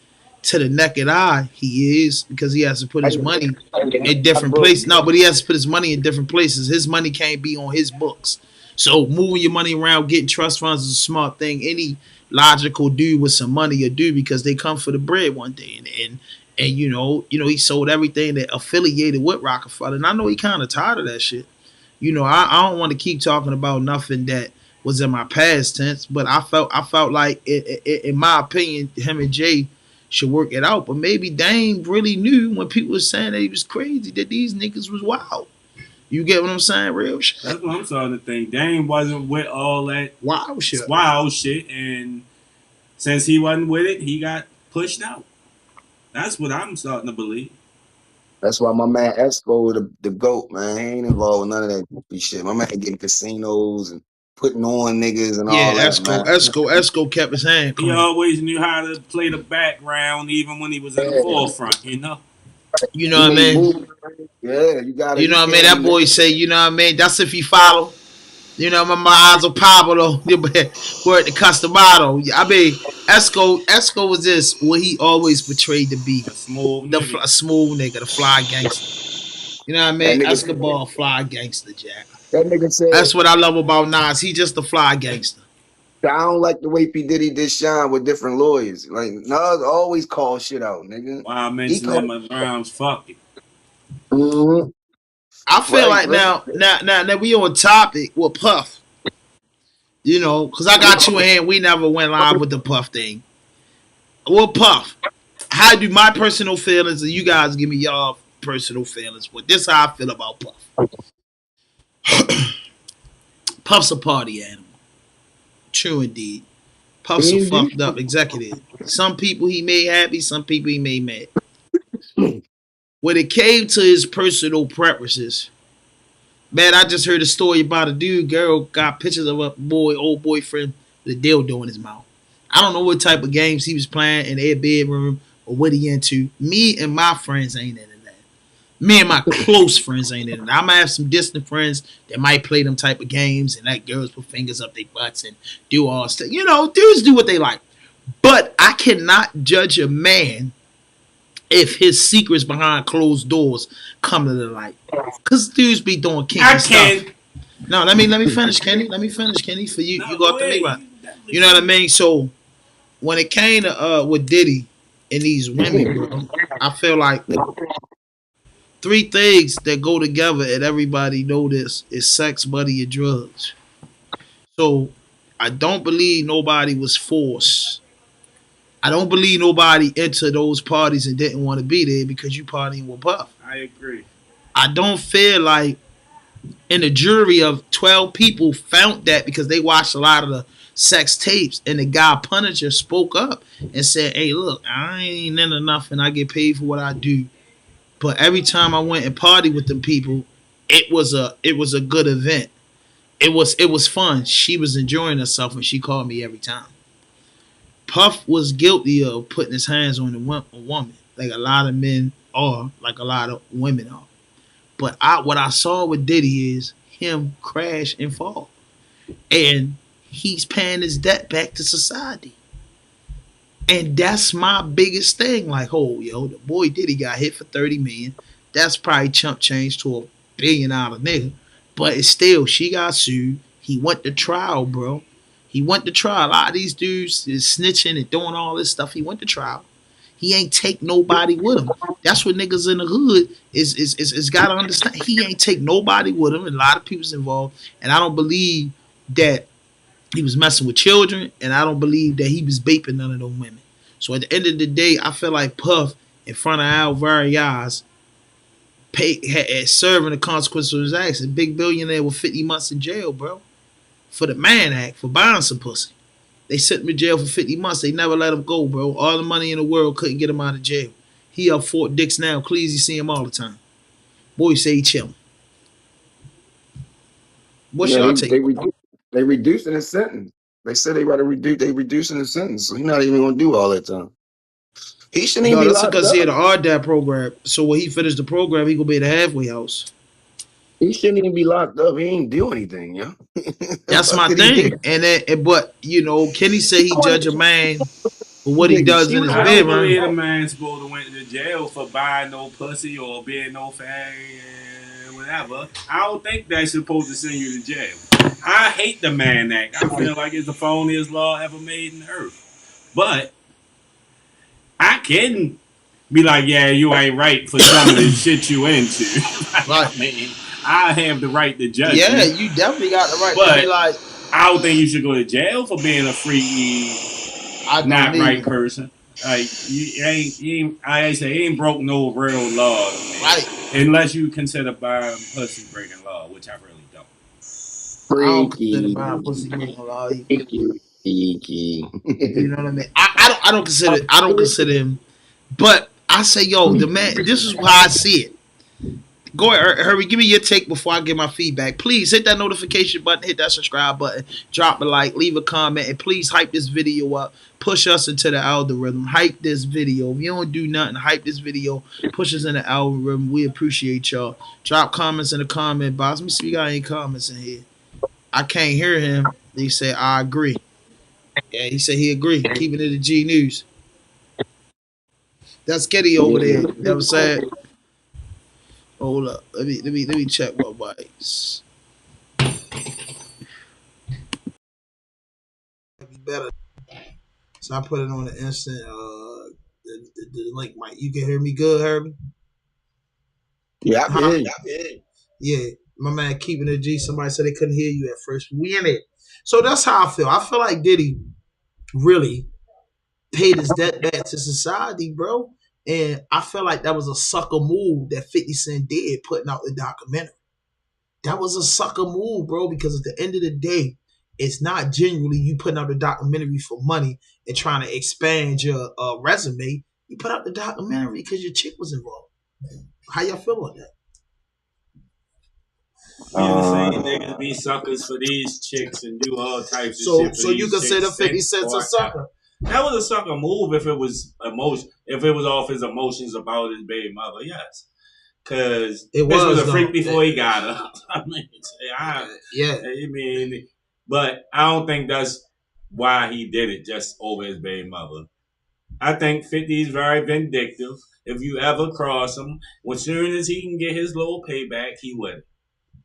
to the naked eye, he is, because he has to put his money in different places. No, but he has to put his money in different places. His money can't be on his books. So moving your money around, getting trust funds is a smart thing. Any logical dude with some money will do, because they come for the bread one day. And he sold everything that affiliated with Rockefeller. And I know he kind of tired of that shit. I don't want to keep talking about nothing that was in my past tense, but I felt like in my opinion, him and Jay should work it out. But maybe Dame really knew when people were saying that he was crazy, that these niggas was wild. You get what I'm saying? Real shit. That's what I'm starting to think. Dame wasn't with all that wild shit, and since he wasn't with it, he got pushed out. That's what I'm starting to believe. That's why my man Esco, the GOAT, man, he ain't involved with none of that goofy shit. My man getting casinos and putting on niggas and Yeah, all that, man. Esco kept his hand He clean. always knew how to play the background, even when he was in the forefront. You know what I mean? Yeah, you got it. You know what I mean? That boy say, you know what I mean? That's if you follow. My eyes are Pablo. We're at the Customado. I mean, Esco was this what he always portrayed to be. A smooth nigga. A smooth nigga, the fly gangster. You know what I mean? Escobar, fly gangster, Jack. That nigga said, that's what I love about Nas. He just a fly gangster. I don't like the way P. Diddy did Shine with different lawyers. Like, Nas always call shit out, nigga. Why I mentioned them as rhymes, fuck it. Mm-hmm. I feel like now we on topic with Puff. Because I got you in here. We never went live with the Puff thing. Well, Puff, how do my personal feelings, and you guys give me y'all personal feelings? But this is how I feel about Puff. Puff's a party animal. True indeed. Puff's a fucked up executive. Some people he made happy, some people he made mad. When it came to his personal preferences, man, I just heard a story about a dude, girl got pictures of a old boyfriend with a dildo in his mouth. I don't know what type of games he was playing in their bedroom or what he into. Me and my friends ain't into that. Me and my close friends ain't into that. I might have some distant friends that might play them type of games and let girls put fingers up their butts and do all stuff. Dudes do what they like. But I cannot judge a man if his secrets behind closed doors come to the light. Because dudes be doing kinky stuff. No, let me finish, Kenny. Let me finish, Kenny. For you, you go up to me, right? You know what I mean? So when it came to with Diddy and these women, bro, I feel like three things that go together, and everybody know this, is sex, money, and drugs. So I don't believe nobody was forced. I don't believe nobody entered those parties and didn't want to be there because you partying with Puff. I agree. I don't feel like in a jury of 12 people found that because they watched a lot of the sex tapes and the guy Punisher spoke up and said, hey, look, I ain't in enough and I get paid for what I do. But every time I went and party with them people, it was a good event. It was fun. She was enjoying herself, and she called me every time. Puff was guilty of putting his hands on a woman, like a lot of men are, like a lot of women are. But what I saw with Diddy is him crash and fall, and he's paying his debt back to society. And that's my biggest thing. Like, oh, yo, the boy Diddy got hit for 30 million. That's probably chump change to $1 billion nigga. But it's still, she got sued. He went to trial, bro. He went to trial. A lot of these dudes is snitching and doing all this stuff. He went to trial. He ain't take nobody with him. That's what niggas in the hood is gotta understand. He ain't take nobody with him. And a lot of people's involved. And I don't believe that he was messing with children, and I don't believe that he was vaping none of those women. So at the end of the day, I feel like Puff, in front of Al Vargas, serving the consequences of his actions. Big billionaire with 50 months in jail, bro, for the Mann Act, for buying some pussy. They sent him in jail for 50 months. They never let him go, bro. All the money in the world couldn't get him out of jail. He up Fort Dix now. Cleasy see him all the time. Boy say he chillin'. What's Yeah, y'all take? they reducing his sentence. They said they rather reducing his sentence, so he's not even gonna do all that time. He shouldn't even No, be that's locked because he had up. an RDAP program. So when he finished the program, he gonna be at the halfway house. He shouldn't even be locked up. He ain't do anything, yo. The That's fuck my did he do? thing. But Kenny said he judge a man for what he Nigga, does she in was his I don't bedroom. believe a man's supposed to went to jail for buying no pussy or being no fag, whatever. I don't think that's supposed to send you to jail. I hate the Man Act. I feel like it's the phoniest law ever made in the earth. But I can be like, yeah, you ain't right for some of the shit you into. I Right. mean, I have the right to judge Yeah, you, you definitely got the right to be but like, I don't think you should go to jail for being a freaky, I don't not right need. person. Like I ain't say he ain't broke no real law to me, Right. unless you consider buying pussy breaking law, which I really don't. I don't consider freaky, buying pussy breaking law either. freaky. You know what I mean? I don't consider him. But I say, yo, the man. This is how I see it. Go ahead, hurry. Give me your take before I give my feedback. Please hit that notification button, hit that subscribe button, drop a like, leave a comment, and please hype this video up. Push us into the algorithm. Hype this video. If you don't do nothing, hype this video. Push us in the algorithm. We appreciate y'all. Drop comments in the comment box. Let me see if we got any comments in here. I can't hear him. He said, I agree. Yeah, he said he agree. Keeping it a G News. That's Getty over there. You know what I'm saying? Hold up. Let me check my mics. Be better. So I put it on the instant the link mic. You can hear me good, Herbie? Yeah, I can hear Huh? you. Yeah. My man keeping it G. Somebody said they couldn't hear you at first. We in it. So that's how I feel. I feel like Diddy really paid his debt back to society, bro. And I feel like that was a sucker move that 50 Cent did putting out the documentary. That was a sucker move, bro, because at the end of the day, it's not genuinely you putting out a documentary for money and trying to expand your resume. You put out the documentary because your chick was involved. How y'all feel about that? Being the same niggas be suckers for these chicks and do all types of So, shit for so you these consider chicks 50 since Cent's a sucker? that was a sucker move if it was emotion, if it was off his emotions about his baby mother, yes. Cause It this was a was, freak though. before he got her. Yeah. I mean, but I don't think that's why he did it just over his baby mother. I think 50 is very vindictive. If you ever cross him, as soon as he can get his little payback, he will.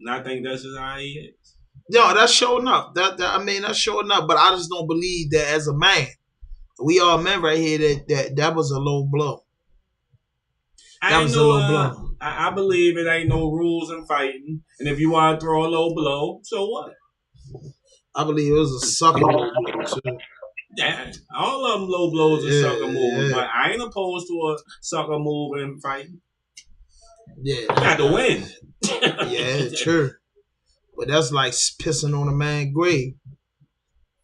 And I think that's just how he is. Yo, that's showing up. That's showing up. But I just don't believe that as a man. We all men right here that was a low blow. I believe it ain't no rules in fighting. And if you want to throw a low blow, so what? I believe it was a sucker low blow too. Yeah, all of them low blows are sucker moves, but I ain't opposed to a sucker move in fighting. Yeah, you got to win. Yeah, true. But that's like pissing on a man's grave.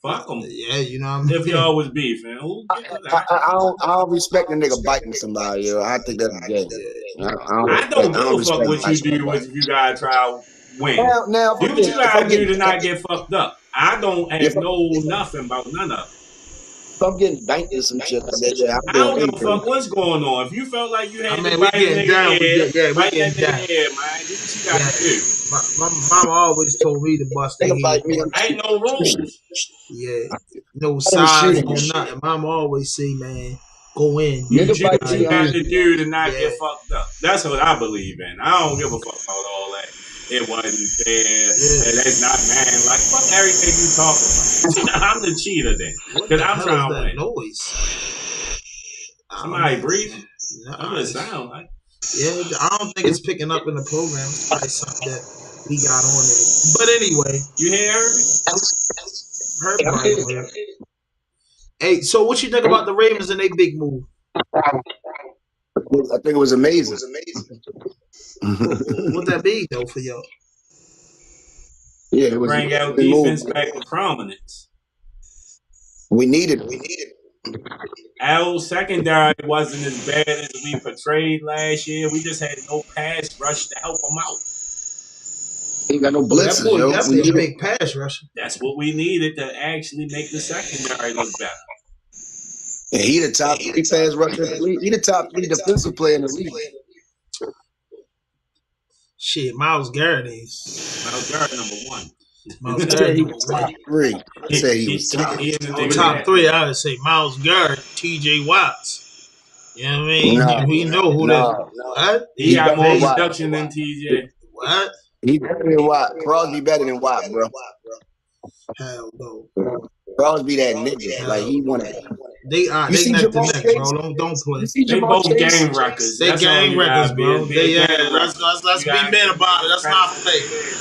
Fuck them. Yeah, you know what I mean. If y'all was beefing, who I don't respect a nigga biting somebody. Yo. I think that's gay. I don't give a fuck what you do if you gotta try win. Now, Do what you gotta do to not get fucked up. I don't have nothing about none of it. If I'm getting banked or some shit like that, yeah, I'm I doing don't give a anything. fuck what's going on. If you felt like you had I mean, to we bite a getting down. nigga head, We bite that getting down. nigga head, man. Do what you gotta do. My mama always told me to bust their Nigga bite head. me, Ain't no rules. Yeah, no I'm size, shooting. no nothing. Mama always say, man, go in. You Nigga do bite what me, you I'm got to do to not Yeah. get fucked up. That's what I believe in. I don't give a fuck about all that. It wasn't fair. And that's not man. Like, fuck everything you talking about. I'm the cheater then. What Because the I'm hell trying is to that win. noise? Somebody breathing? Nah, That's what it sound like. yeah, I don't think it's picking up in the program. It's probably something that we got on there. But anyway, You hear Herbie? Herb probably heard. Hey, so what you think about the Ravens and they big move? I think it was amazing. What that be though for y'all? Yeah, it was. Bring out They defense moved. back to prominence. We needed. Our secondary wasn't as bad as we portrayed last year. We just had no pass rush to help them out. Ain't got no That blitzes, boy yo. definitely a big pass rusher. That's what we needed to actually make the secondary look better. And he the top 3 pass rusher in the league. He the top 3 defensive player in the league. Shit, Myles Garrett is. Myles Garrett #1. Myles I said Garrett he number was one. top 3. I said he was top. He in the nigga Top that. 3, I would say Myles Garrett, T.J. Watts. You know what I mean? No, We know who that. What? He got more better than production than TJ. What? He better than Watt. Crosby better than Watt, bro. Hell no. Crosby that nigga. Like he wanted. They You see neck to Jamal neck, Chase? bro. Don't play. You see They Jamal both Chase? game records. They That's all gang you records, gotta bro. be. They Game let's be men about it. Let's not play.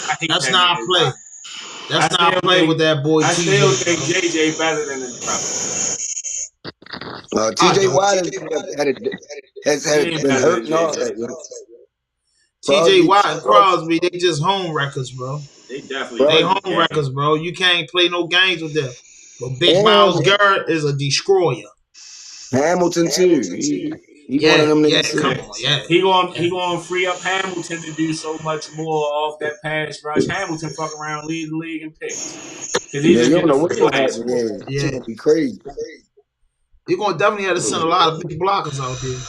I hate Let's that not nigga. play. Let's I not still play think- with that boy I TJ. still think JJ better than his brother. TJ Watt has been hurt and all that. TJ Watt and Crosby, they just home records, bro. They definitely They home records, bro. You can't play no games with them. But Big And- Myles Garrett is a destroyer. Hamilton too. He one of them niggas. Come on, yeah. He going to free up Hamilton to do so much more off that pass rush. Hamilton fuck around, lead the league in picks. Because he's You just don't know getting what's gonna freelance. happen. Yeah. It's gonna be crazy. You're going to definitely have to send a lot of big blockers out there.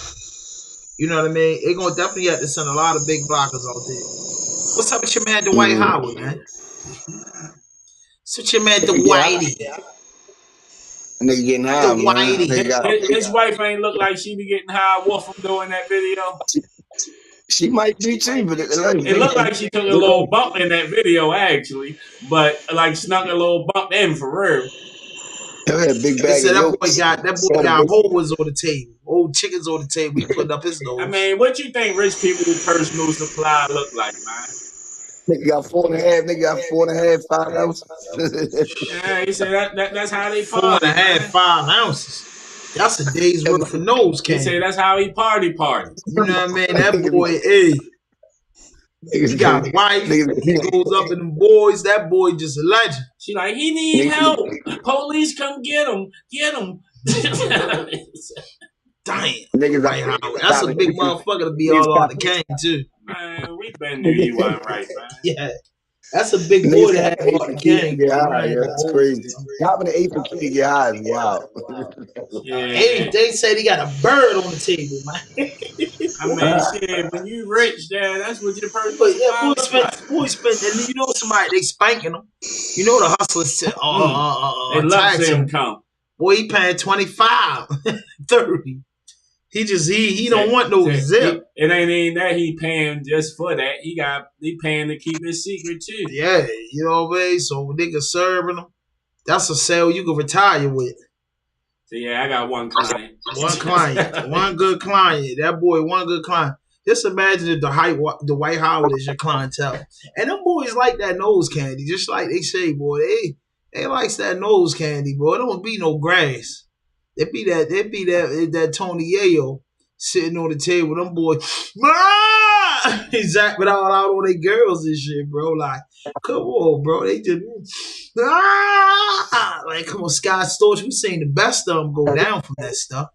You know what I mean? They're going to definitely have to send a lot of big blockers out there. What's up with your man, Dwight Howard, man? What's with your man, Dwighty? Nigga getting high, man. Whitey. Nigga got- His wife ain't look like she be getting high wolf from doing that video. She might be too, but It looked like she took a little bump in that video, actually, but like snuck a little bump in for real. That big They bag said of that boy got holes on the table, old chickens on the table. He putting up his nose. I mean, what you think rich people's personal supply look like, man? Nigga got 4.5. Nigga got 4.5, 5 ounces. Yeah, he said that's how they 4.5, party. 5 ounces. That's a day's worth of nose He candy. said that's how he party. You know what I mean? That boy, hey, he got a wife. He goes up in them boys. That boy just a legend. She like, he need help. Police come get him. Damn. Niggas Right, Howard. That's a big motherfucker to be all on the cane too. Man, we been knew you wasn't right, man. Yeah. That's a big boy to have on the cane. Get high, yeah, that's crazy. Top of the 8th kid to get high is wild. Yeah. Hey, they said he got a bird on the table, man. I mean, shit, when you rich, that's what your personal But yeah, supply looks like. boy spent, and you know somebody, they spanking him. You know the hustlers They love tax seeing him. him come. Boy, he paying 25, 30. He don't want no zip. It ain't even that he paying just for that. He paying to keep his secret too. Yeah, you know what I mean? So when niggas serving him, that's a sale you can retire with. So yeah, I got one client. One client. One good client. That boy, one good client. Just imagine if the Dwight Howard is your clientele. And them boys like that nose candy. Just like they say, boy, they likes that nose candy, boy. It don't be no grass. It be that Tony Yayo sitting on the table. Them boys, he's zapping all out on their girls and shit, bro. Like, come on, bro. They just, like, come on, Scott Storch. We seen the best of them go down from that stuff.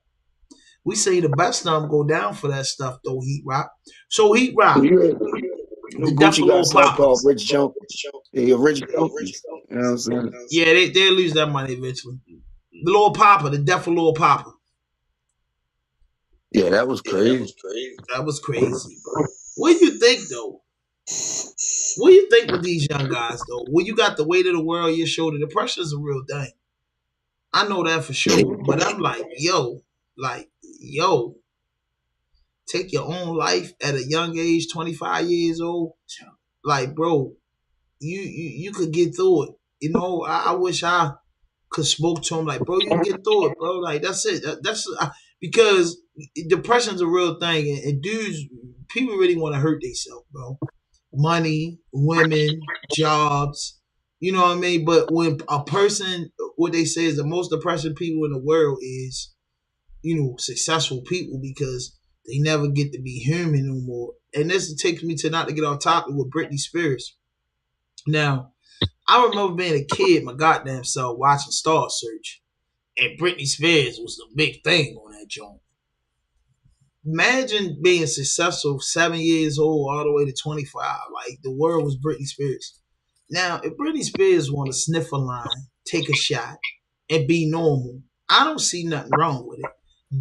We say the best of them go down for that stuff, though, Heat Rock. So, Heat Rock, the Death Gucci of got a Lil song Papa. called Rich Junk. The original Junkies. You know what I'm saying? Yeah, they'll lose that money eventually. The Lil Papa, the Death of Lil Papa. Yeah, that was crazy. That was crazy, bro. What do you think, though? What do you think with these young guys, though? When you got the weight of the world on your shoulder, the pressure is a real thing. I know that for sure. But I'm like, yo, take your own life at a young age, 25 years old. Like, bro, you could get through it. You know, I wish I could spoke to him like, bro, you can get through it, bro. Like, that's it. Because depression's a real thing, and dudes, people really want to hurt themselves, bro. Money, women, jobs, you know what I mean? But when a person, what they say is the most depressing people in the world is, you know, successful people, because they never get to be human no more. And this takes me to, not to get off topic, with Britney Spears. Now, I remember being a kid, my goddamn self, watching Star Search, and Britney Spears was the big thing on that joint. Imagine being successful 7 years old all the way to 25. Like, the world was Britney Spears. Now, if Britney Spears want to sniff a line, take a shot, and be normal, I don't see nothing wrong with it.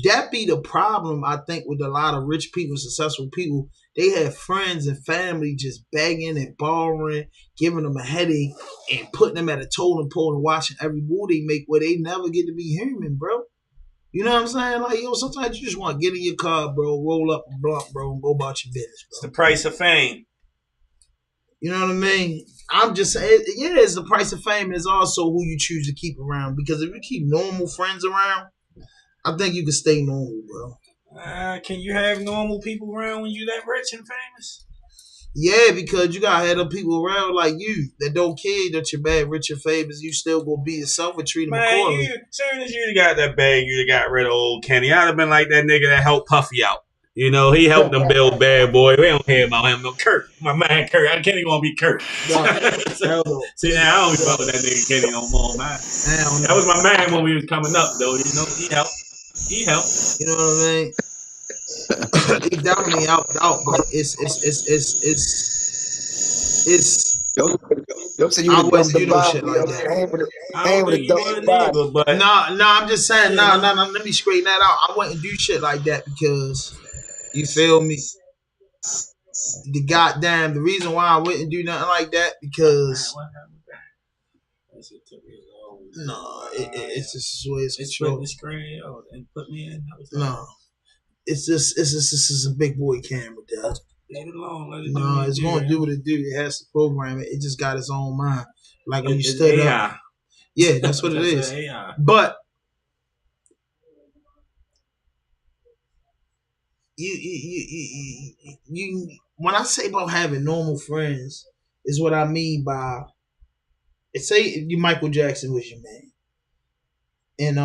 That be the problem, I think, with a lot of rich people, successful people. They have friends and family just begging and borrowing, giving them a headache, and putting them at a totem pole and watching every move they make, where they never get to be human, bro. You know what I'm saying? Like, yo, sometimes you just want to get in your car, bro, roll up a blunt, bro, and go about your business, It's bro. the price of fame. You know what I mean? I'm just saying, yeah, it's the price of fame, and it's also who you choose to keep around. Because if you keep normal friends around, I think you can stay normal, bro. Can you have normal people around when you that rich and famous? Yeah, because you gotta have them people around like you that don't care that you're bad, rich, and famous. You still gonna be yourself and treat them Man, accordingly. as soon as you got that bag, you got rid of old Kenny. I'd have been like that nigga that helped Puffy out. You know, he helped them build Bad Boy. We don't care about him. No, Kurt. My man Kurt. I can't even want to be Kurt. Hell no. See, now I don't even fuck with that nigga Kenny no more, man. Hell no. That was my man when we was coming up, though. You know, he helped. You know what I mean? He definitely helped out, but it's Don't say you I the wouldn't do dumpster no body. shit like that. I don't think you would either, but No, I'm just saying, no, let me straighten that out. I wouldn't do shit like that because, you feel me? The reason why I wouldn't do nothing like that, because no, it's just the way it's controlled. the screen and put me in. No, it's just a big boy camera, dad. Leave it alone. Let it No, it's going to do what it do. It has to program it. It just got its own mind. Like when you stood up. Yeah, that's what it is. But you when I say about having normal friends, is what I mean by, say you Michael Jackson was your man, and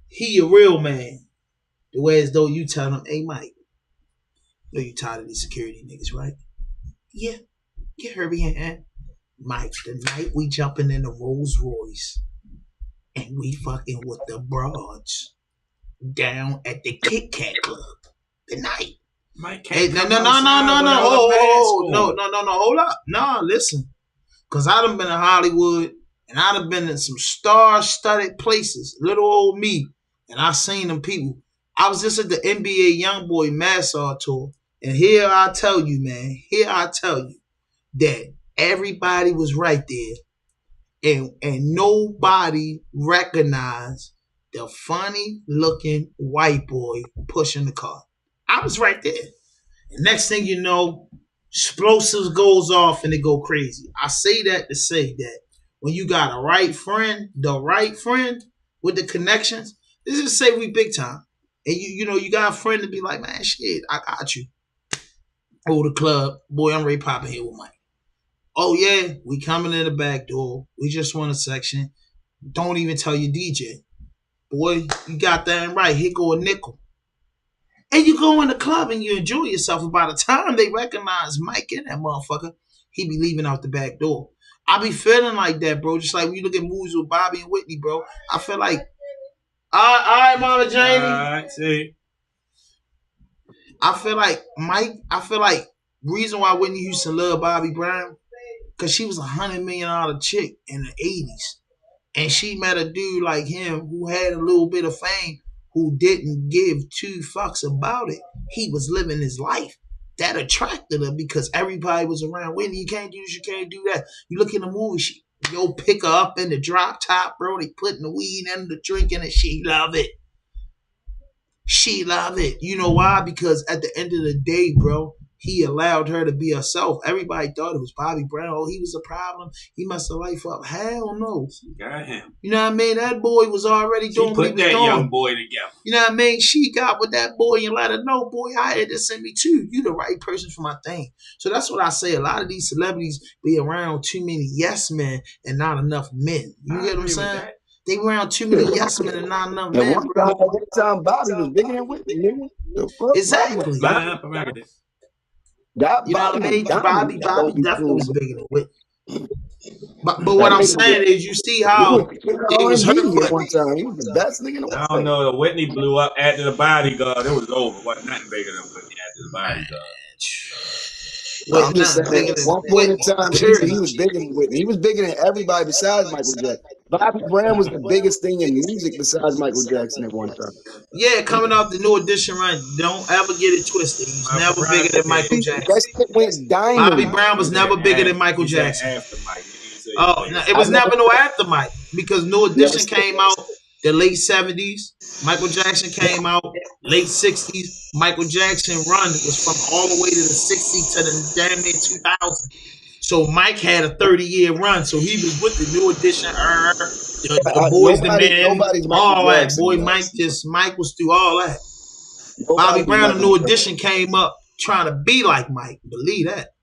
he a real man, the way as though you tell him, hey Mike, know you tired of these security niggas, right? Yeah, get Herbie and Mike, the night we jumping in the Rolls Royce and we fucking with the broads down at the Kit Kat Club. The night. Mike Hey, can't no, hold up. No, listen. Cause I done been in Hollywood and I done been in some star-studded places, little old me, and I seen them people. I was just at the NBA Youngboy Nassau tour, and here I tell you that everybody was right there, and nobody recognized the funny looking white boy pushing the car. I was right there. And next thing you know, explosives goes off and it go crazy. I say that to say that when you got the right friend with the connections, let's just say we big time. And you got a friend to be like, man, shit, I got you. Oh, the club. Boy, I'm ready popping here with Mike. Oh, yeah, we coming in the back door. We just want a section. Don't even tell your DJ. Boy, you got that right. Here go a nickel. And you go in the club and you enjoy yourself. And by the time they recognize Mike in that motherfucker, he be leaving out the back door. I be feeling like that, bro. Just like when you look at movies with Bobby and Whitney, bro. I feel like, all right, Mama Jamie. All right, see. I feel like reason why Whitney Houston loved Bobby Brown, because she was $100 million chick in the 80s. And she met a dude like him who had a little bit of fame who didn't give two fucks about it. He was living his life. That attracted her because everybody was around Whitney. You can't do this, you can't do that. You look in the movie, yo pick her up in the drop top, bro. They putting the weed and the drinking and she love it. She loved it. You know why? Because at the end of the day, bro, he allowed her to be herself. Everybody thought it was Bobby Brown. Oh, he was a problem. He messed her life up. Hell no. Got him. You know what I mean? That boy was already doing what he was doing. Put that young boy together. You know what I mean? She got with that boy and let her know, boy, I had to send me too. You the right person for my thing. So that's what I say. A lot of these celebrities be around too many yes men and not enough men. You get what I'm saying? They around too many yes men and not enough men, bro. One time Bobby was bigger than Whitney, nigga. Exactly. You know what I mean? Bobby definitely was bigger than Whitney. But what I'm saying is, you see how it was her one time. He was the best nigga in the world. I don't know. The Whitney blew up after the Bodyguard. It was over. Wasn't nothing bigger than Whitney after the Bodyguard. I'm just saying, at one point in time, he was bigger than Whitney. He was bigger than everybody besides Michael Jackson. Bobby Brown was the biggest thing in music besides Michael Jackson at one time. Yeah, coming off the New Edition run, don't ever get it twisted. He was never bigger than Michael Jackson. Bobby Brown was never bigger than Michael Jackson. Oh, no, it was never no after Mike because New Edition came out the late 70s. Michael Jackson came out late 60s. Michael Jackson run was from all the way to the 60s to the damn near 2000. So Mike had a 30-year run. So he was with the New Edition era, the Boys the Men, all that. Boy, Mike was through all that. Bobby Brown, the New Edition came up trying to be like Mike. Believe that.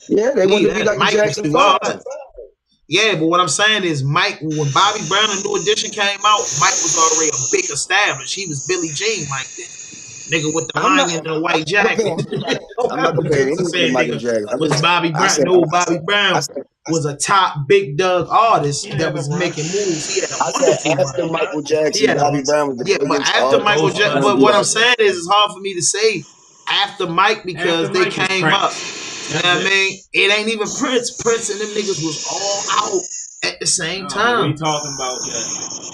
Yeah, they wanted to be like Mike Jackson. Was through all that. Yeah, but what I'm saying is Mike, when Bobby Brown and New Edition came out, Mike was already a big established. He was Billie Jean Mike then. Nigga with the line and the white jacket. I'm not comparing anything to Michael Jackson. Was Bobby Brown. Bobby Brown was a top Big Doug artist that was making moves. He had a wonderful after Michael Jackson, Bobby Brown was the biggest but after Michael Jackson, but what I'm saying is it's hard for me to say after Mike because they came up. You know what I mean? It ain't even Prince. Prince and them niggas was all out at the same time. We talking about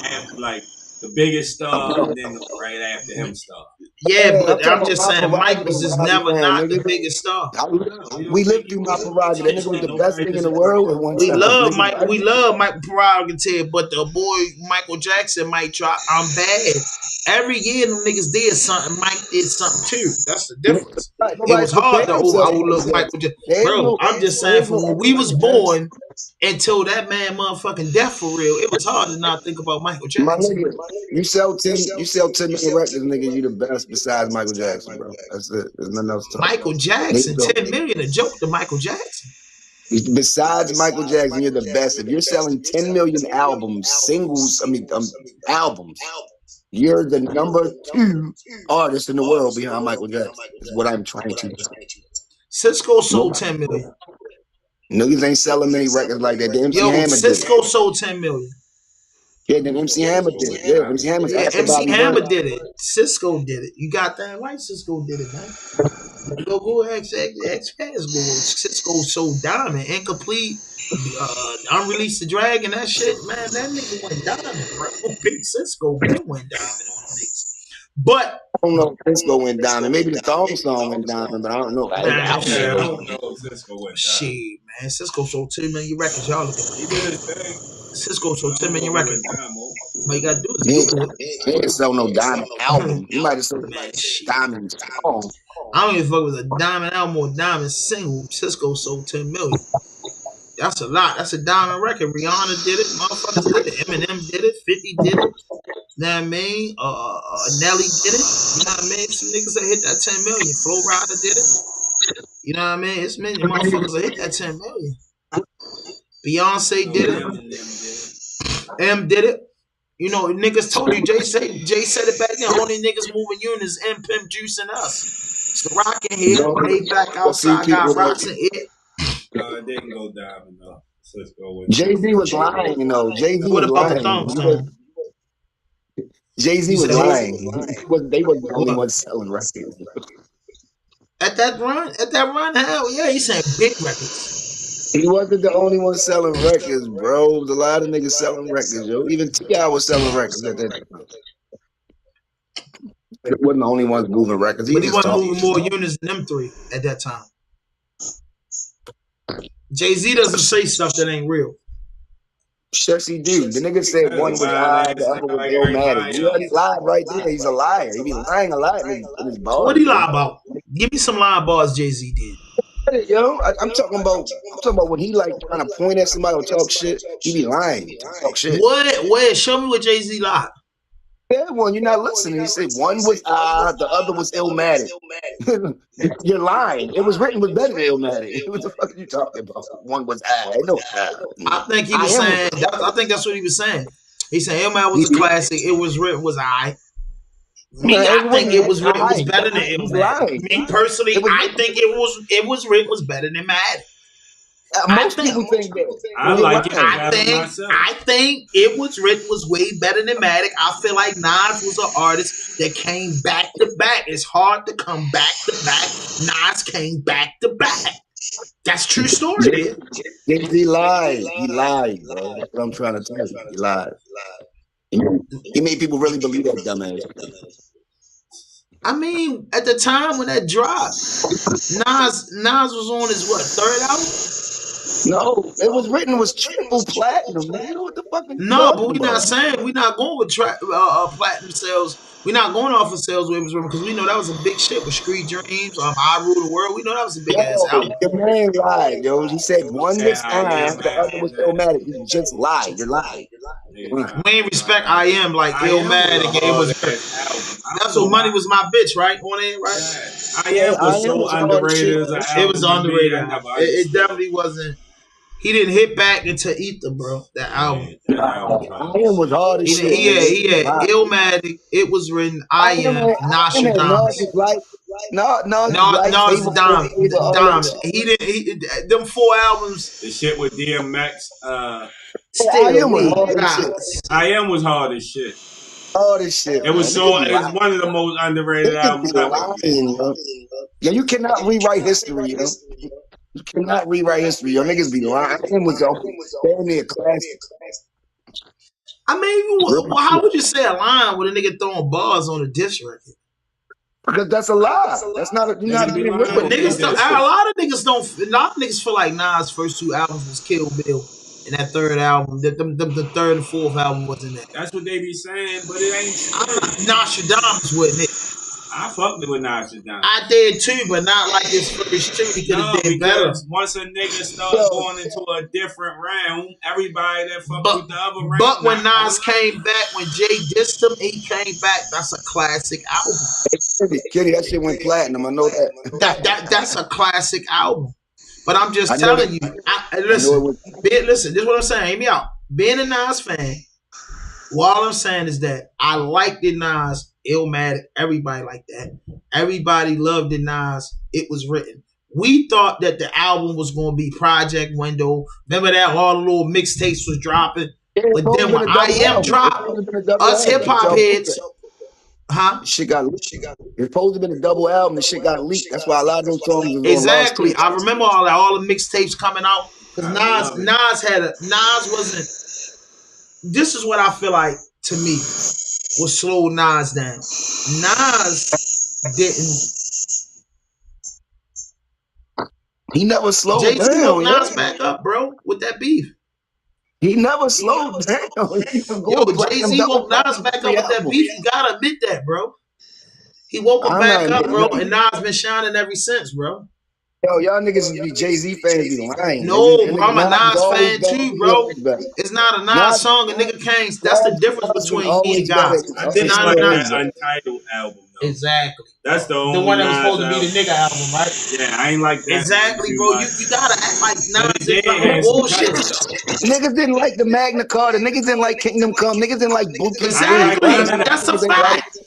after like the biggest star and then right after him star. Yeah, but I'm just saying Mike was just never not the biggest star. We lived through my prerogative. That nigga was the best thing in the world at one time. We love Mike prerogative, but the boy Michael Jackson might drop I'm bad. Every year them niggas did something, Mike did something too. That's the difference. It was hard to overlook Michael Jackson. Bro, I'm just saying from when we was born until that man motherfucking death for real, it was hard to not think about Michael Jackson. My nigga, you sell 10 million records, nigga, you the best besides Michael Jackson, bro. That's it. There's nothing else to talk Michael about. Jackson, 10 million, a joke to Michael Jackson. Besides Michael Jackson, you're the best. If you're selling 10 million albums, albums, you're the number 2 artist in the world behind Michael Jackson. Is what I'm trying to do. Cisco sold 10 million. Niggas ain't selling many records like that. MC Hammer Cisco sold 10 million. Yeah, then MC Hammer did it. Yeah, MC Hammer did it. Cisco did it. You got that right. Cisco did it, man. Go ahead, Cisco sold Diamond, Incomplete, Unreleased the Dragon, that shit, man. That nigga went Diamond, bro. Big Cisco went Diamond on them niggas. But I don't know if Cisco went Diamond. Maybe the thong song went Diamond, but I don't know. Shit, man. Cisco sold 10 million records. Y'all look at it. Cisco sold 10 million records. All you gotta do is he didn't sell no Diamond album. You might have sold Diamond song. I don't even fuck with a Diamond album or a Diamond single. Cisco sold 10 million. That's a lot. That's a Diamond record. Rihanna did it. Motherfuckers did it. Eminem did it. 50 did it. You know what I mean? Nelly did it. You know what I mean? Some niggas that hit that 10 million. Flo Rida did it. You know what I mean? It's many motherfuckers that hit that 10 million. Beyonce did it. M did it. You know, niggas told you. Jay said it back then. Only niggas moving units, M, Pimp, Juice, and us. It's the Rock in here. They back outside. Got rocks in it. It didn't go Diamond though. Jay Z was lying, you know. Jay Z What was about the lying. thumb song? Jay Z You was said what? lying. They wasn't the only What? ones selling records. At that run, hell yeah, he saying big records. He wasn't the only one selling records, bro. There was a lot of niggas selling records, yo. Even T.I. was selling records at that time. It wasn't the only ones moving records. He But he just wasn't talking. moving more units than them three at that time. Jay-Z doesn't say stuff that ain't real. Yes, he do. The nigga said one was I, the other was Illmatic. He already lied right there. He's a liar. He be lying a lot in his What bars, he lie yo. about? Give me some line bars Jay-Z did. Yo, I'm talking about when he like trying to point at somebody or talk shit. He be lying. Talk shit. Where? Show me what Jay-Z lied. Yeah, one, you're not listening. He said one was I, the other was Illmatic. You're lying. It was written was better than Illmatic. What the fuck are you talking about? One was I. No, I think he was saying. I think that's what he was saying. He said Illmatic was a classic. It was written was I. Me, I think it was written was better than Illmatic. Me personally, I think it was written was better than Matic. Most people think that. I like it. I think it was written was way better than Matic. I feel like Nas was an artist that came back to back. It's hard to come back to back. Nas came back to back. That's true story. He lied. He lied, bro. That's what I'm trying to tell you. He lied. He made people really believe that dumbass. I mean, at the time when that dropped, Nas was on his third album? No, it was written was triple platinum, man. What the fuck? No, but we're not saying we're not going with platinum sales. We're not going off of sales where it was written because we know that was a big shit with Street Dreams, I Rule the World. We know that was a big ass album. Your man lied, yo. He said one was I, the other was Illmatic. You just lied. You're lying. We ain't respect I Am like Illmatic. It was that's what Money Was My Bitch, right? On it, right? I Am was so underrated as an album. It was underrated. It definitely wasn't. He didn't hit back into Ether, bro. That album. I Am was hard as shit. He had Illmatic. It was written I Am, Nostradamus. Nostradamus. He didn't. Them 4 albums. The shit with DMX. I Am was hard as shit. I Am was hard as shit. Hard as shit. It was it's one of the most underrated albums ever. Yeah, you cannot rewrite history, yo. You cannot rewrite history. Your niggas be lying. It was a classic. I mean, how would you say a line with a nigga throwing bars on a diss record? Because that's a lie. That's not a. You're not being real. But niggas, a lot of niggas feel like Nas' first 2 albums was Kill Bill, and that third album, the third and fourth album wasn't that. That's what they be saying, but it ain't. Nostradamus wasn't it. I fucked with Nostradamus. I did too, but not like his first 2. He could have did better. Once a nigga starts going into a different realm, everybody that fucked with the other realm. But when Nas came back, when Jay dissed him, he came back. That's a classic album. Kitty, that shit went platinum. I know that. That's a classic album. But I'm just telling you. Listen, this is what I'm saying. Hear me out. Being a Nas fan, all I'm saying is that I liked the Nas. Illmatic, everybody like that. Everybody loved the Nas. It was written. We thought that the album was going to be Project Window. Remember that all the little mixtapes was dropping. But then when I Am dropped, us hip hop heads, shit got leaked. It's supposed to have been a double album. The shit got leaked. That's why a lot of those songs was exactly. I remember all the mixtapes coming out because Nas wasn't. This is what I feel like to me. Was slow Nas down. Nas didn't. He never slowed down. Jay-Z woke Nas back up, bro, with that beef. He never slowed down. Jay-Z woke Nas back up with that beef. You gotta admit that, bro. He woke him back up, bro, and Nas been shining ever since, bro. Yo, y'all niggas be Jay-Z fans be lying. No, I'm a Nas fan too, bro. It's not a Nas song, a nigga can't. That's the difference between me and God. It's not an untitled album, though. Exactly. That's the only one that was supposed to be the nigga album, right? Yeah, I ain't like that. Exactly, bro. You gotta act like Nas is bullshit. Niggas didn't like the Magna Carta. Niggas didn't like Kingdom Come. Niggas didn't like Bookie. Exactly. That's a fact.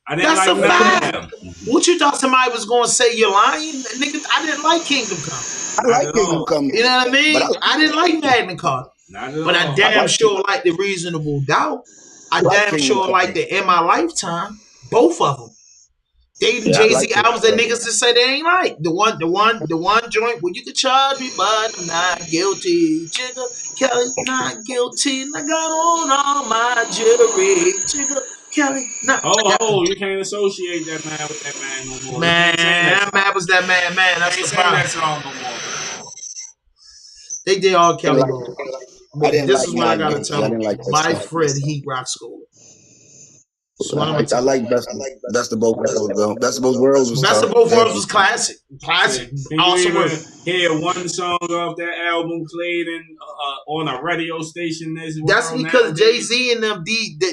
That's a fact. What you thought somebody was gonna say? You're lying, nigga. I didn't like Kingdom Come. I Not like at Kingdom all. Come, You know what I mean? but I didn't like Magna Carta. Not at But I all. damn like sure like the Reasonable Doubt. I I like damn Kingdom sure Come. like the In My Lifetime. Both of them. They the Yeah, I Jay like Z Kingdom albums that Come. niggas that say they ain't like. The one joint where you could charge me, but I'm not guilty. Jigga Kelly, not guilty. And I got on all my jewelry. Jigga Kelly, not. Oh, you can't associate that man with that man no more. You Man, can't sing that that song. man was that man. You That's can't the sing problem. that song no more, man. They did all I didn't Kelly like. wrong. I But didn't this like is what I Not gotta Guilty. I tell didn't like that my song. friend Heat Rock School. So what I'm gonna I tell you. like Best of Both Worlds though. Best of Both Worlds was Best tough. of Both Very Worlds was classic. Classic. Shit. Can you Awesome work. even hear one song off that album played on a radio station this That's world because Jay nowadays? Z and them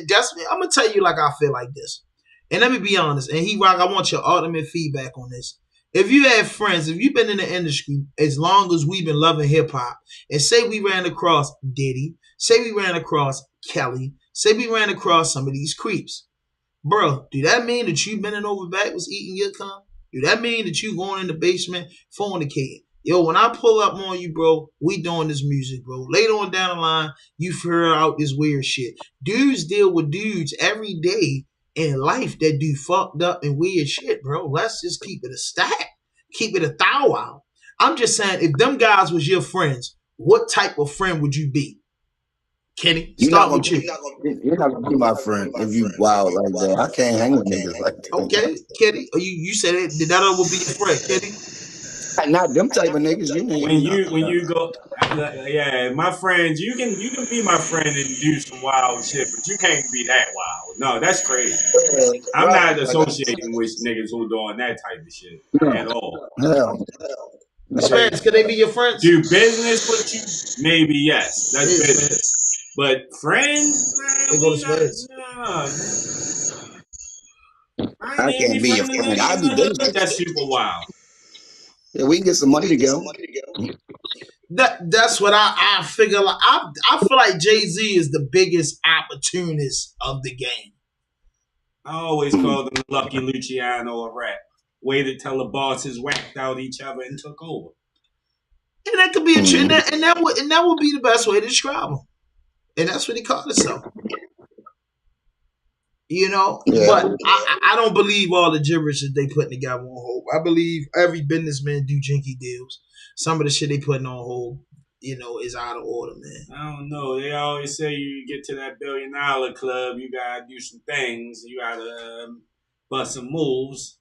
that's I'm gonna tell you like I feel like this. And let me be honest, and Heat Rock, I want your ultimate feedback on this. If you have friends, if you've been in the industry as long as we've been loving hip hop, and say we ran across Diddy, say we ran across Kelly, say we ran across some of these creeps. Bro, do that mean that you bending over backwards eating your cum? Do that mean that you going in the basement fornicating? Yo, when I pull up on you, bro, we doing this music, bro. Later on down the line, you figure out this weird shit. Dudes deal with dudes every day in life that do fucked up and weird shit, bro. Let's just keep it a stack. Keep it a thou out. I'm just saying, if them guys was your friends, what type of friend would you be? Kenny, You're not start gonna with you. you're not gonna be my friend if you wild like that. I can't hang with niggas like that. Okay, Kenny, you said it. That will be your friend, Kenny. Not them type of niggas. You know, When you go, yeah, my friends, you can be my friend and do some wild shit, but you can't be that wild. No, that's crazy. I'm right? not associating with niggas who doing that type of shit at all. Hell, Like, Spence, could they be your friends? do business with you? Maybe yes, that's business. But friends, man, They go to Spence. I I ain't even can't be be your friend of friend. niggas I'll in be the hood. business. That's super wild. Yeah, we can get some money together. That's what I figure. Like I feel like Jay-Z is the biggest opportunist of the game. I always called him Lucky Luciano a rat. Waited till the bosses whacked out each other and took over. And that could be a trend, and that would be the best way to describe him. And that's what he called himself. You know, Yeah. but I don't believe all the gibberish that they putting together on hold. I believe every businessman do jinky deals. Some of the shit they putting on hold, you know, is out of order, man. I don't know. They always say you get to that $1 billion club, you gotta do some things. You gotta bust some moves.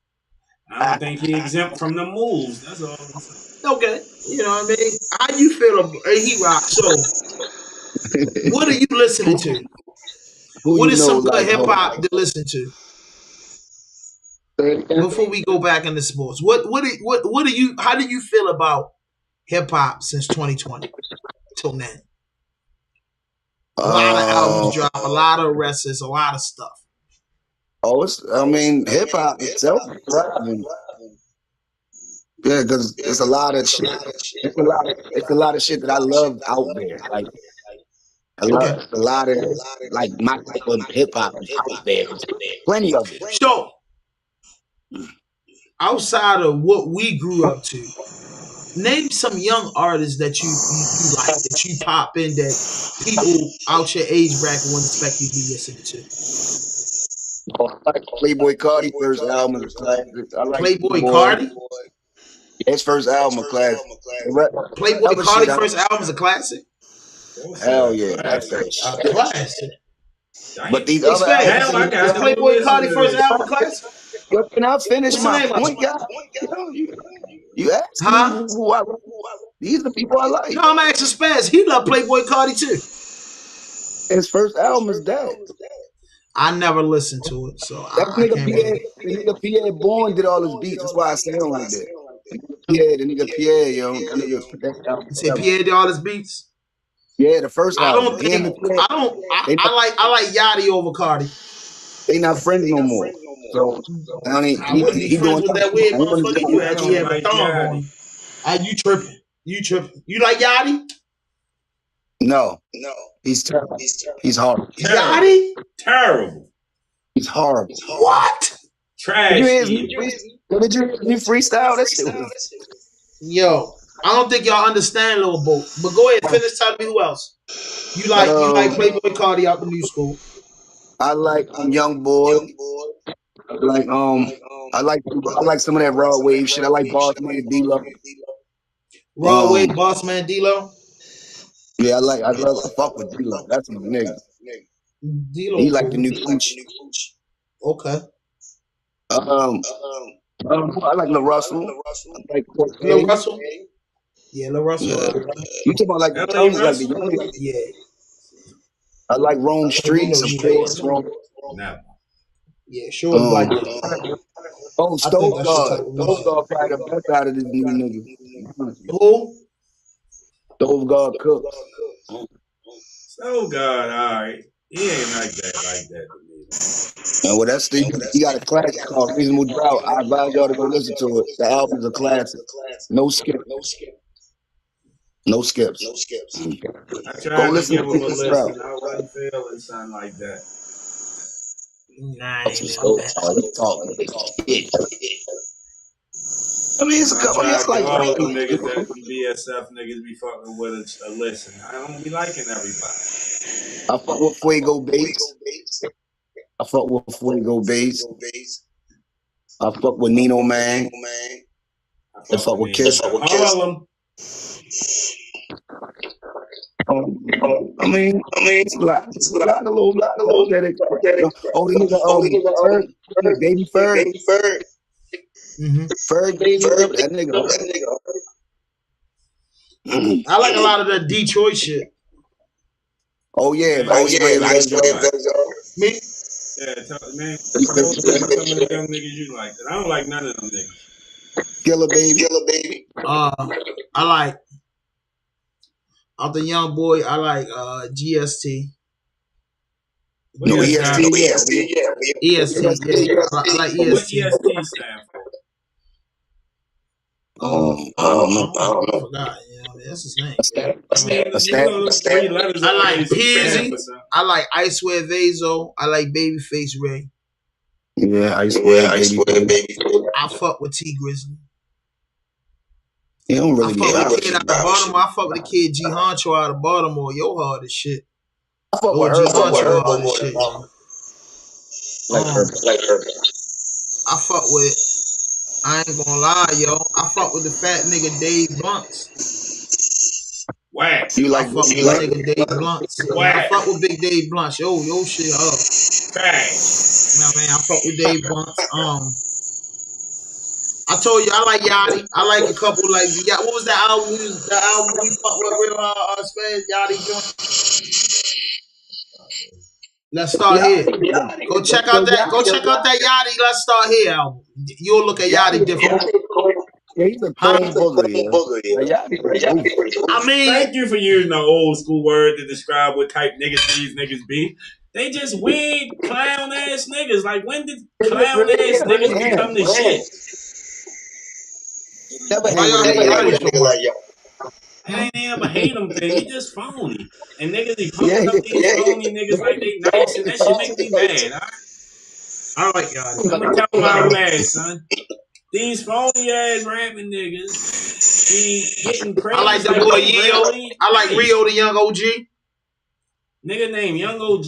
I don't think he exempt from the moves. That's all. Okay, you know what I mean. How you feel about Heat Rock? So, what are you listening to? What is some good hip hop to listen to? Before we go back into sports, what do you? How do you feel about hip hop since 2020 till now? A lot of albums drop, a lot of arrests, a lot of stuff. I mean, hip hop itself is thriving. Yeah, because it's a lot of shit. It's a lot of shit that I love out there. Like a lot of like my type of hip hop is out there. There's plenty of it. So, outside of what we grew up to, name some young artists that you like, that you pop in, that people out your age bracket wouldn't expect you to be listening to. Like Playboy Cardi first album is a classic. I like Playboy Cardi. His first album a classic. Playboy Cardi first album is a classic. Hell yeah, that's that shit. A classic. But these other albums, got the Playboy Cardi first album classic. Can I finish What's my the name of point, it? guy? You asked Huh? me who I. These are the people I like. No, I'm asking Spaz. He loved Playboy Cardi too. His first album is that. I never listened to it, so That I can't the nigga Pierre Bourne did all his beats. That's why I sound like that. The nigga Pierre, yo, that nigga put that album. You say Pierre did all his beats? Yeah, the first album. I like Yachty over Cardi. They not friends no more. So I mean, he doing with that weird motherfucker you had. He had a thong on. You tripping? You like Yachty? No, he's terrible. He's horrible. Yachty? Terrible. He's horrible. What? Trash. Did you hear me freestyle? That shit was... Yo, I don't think y'all understand Lil Boat. But go ahead, finish telling me who else. You like Um, Playboy Cardi out the new school. I like Young Boy. I like I like some of that raw wave shit. I like Boss Man D-Lo. Raw Wave, Um, Boss Man D-Lo. yeah, I fuck with D-Lo. That's my nigga. D-Lo He like the cool. new Cooch. Okay. Um, I like Lil Russell. I like Lil Cortez. Russell. Yeah, Lil Russell. Yeah. You talking about like the L.A. young, like the Russell? young niggas? Yeah. I like Rome I do know Streets, of you like course. that. Never. Yeah, sure like Um, that. I think Stove that's your God. type of Stove music. God probably the best out of this new nigga. Who? Stove God cooks. So God, all right. He ain't like that to me. And well, that's he got a classic called Reasonable Drought. I advise y'all to go listen to it. The album's a classic. No skip. No skips. I Go tried to listen to give him a Reasonable Drought. listen. I wasn't feeling something like that. Nah, That's ain't some into Stove that. God. He talking big shit. I mean, it's a I couple. I mean, try I to give like all them Rain. niggas that be BSF niggas be fucking with a listen. I don't be liking everybody. I fuck with Fuego Bass. I fuck with Fuego Bass. I fuck with Nino Man. I I fuck fuck with with Nino Kiss. Man. All of them. I mean, it's a lot of little cats that express. Oh, the nigga, Baby Ferg, Mm-hmm. Ferg Baby, whatever that nigga. I like a lot of that Detroit shit. Oh yeah, Man, Ice Wave name Vegas. somebody. Me? Yeah, man. Tell me some of the young niggas you like. 'Cause I don't like none of them niggas. Killer Baby. I like of the young boy. I like GST. What No EST? EST, yeah. EST. Yeah. I like What EST. EST stand for? I don't know. I forgot. Yeah, I mean, that's his name. Yeah. I mean, A you stab. know, them three letters I like always stand Peasy. for something. I like Icewear Vazo. I like Babyface Ray. Yeah, Ice Wave Baby. I fuck with T Grizzly. He don't I really be fuck with out. the kid out of Baltimore. I fuck with the kid G Honcho out of Baltimore. Yo hard as shit. I fuck with OG Herbo more than Honcho hard as shit, yo. like Herbo. I fuck with. I ain't gonna lie, yo. I fuck with the fat nigga Dave Blunts. Whack. You I like fuck with the like nigga Dave Blunts. Yeah, I Whack. fuck with Big Dave Blunts. Yo shit up. Trash. Nah, man, I fuck with Dave Blunts. I told you I like Yachty. I like a couple like what was that album? The album we fuck with real fans Yachty joint. Let's start here. Go check out that. Go check out that Yachty. Let's start here album. You'll look at Yachty different. Yeah, he's a Huh? clean booger, yeah. Like, Yachty's a goof. I mean, Thank you for using an old school word to describe what type niggas these niggas be. They just weird clown ass niggas. Like, when did clown ass niggas become the shit? Never why hang with y'all a hate nigga like Yachty that. so much? I ain't ever hate them thing. He just phony. And niggas be Yeah, pumping up these phony niggas like they nice, and that shit make me mad. I like Yachty. I'm gonna tell them how I'm mad, son. These phony ass rapping niggas be getting I like praised the like boy they Rio. really I like nice. Rio the young OG. Nigga named Young OG.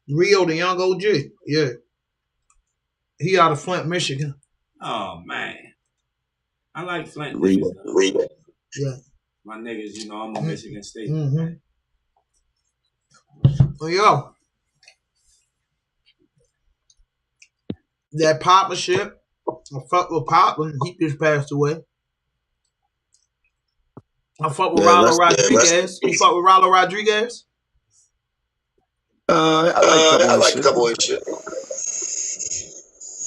Rio the young OG. Yeah. He out of Flint, Michigan. Oh man. I like Flint Read niggas though. it. Yeah. My niggas, you know, I'm a Michigan State. Mm-hmm. Oh, yo. That Papa shit. I fuck with Pop when he just passed away. I fuck with Yeah, Rollo rest. Rodriguez. You fuck with Rollo Rodriguez? I like a couple of shit.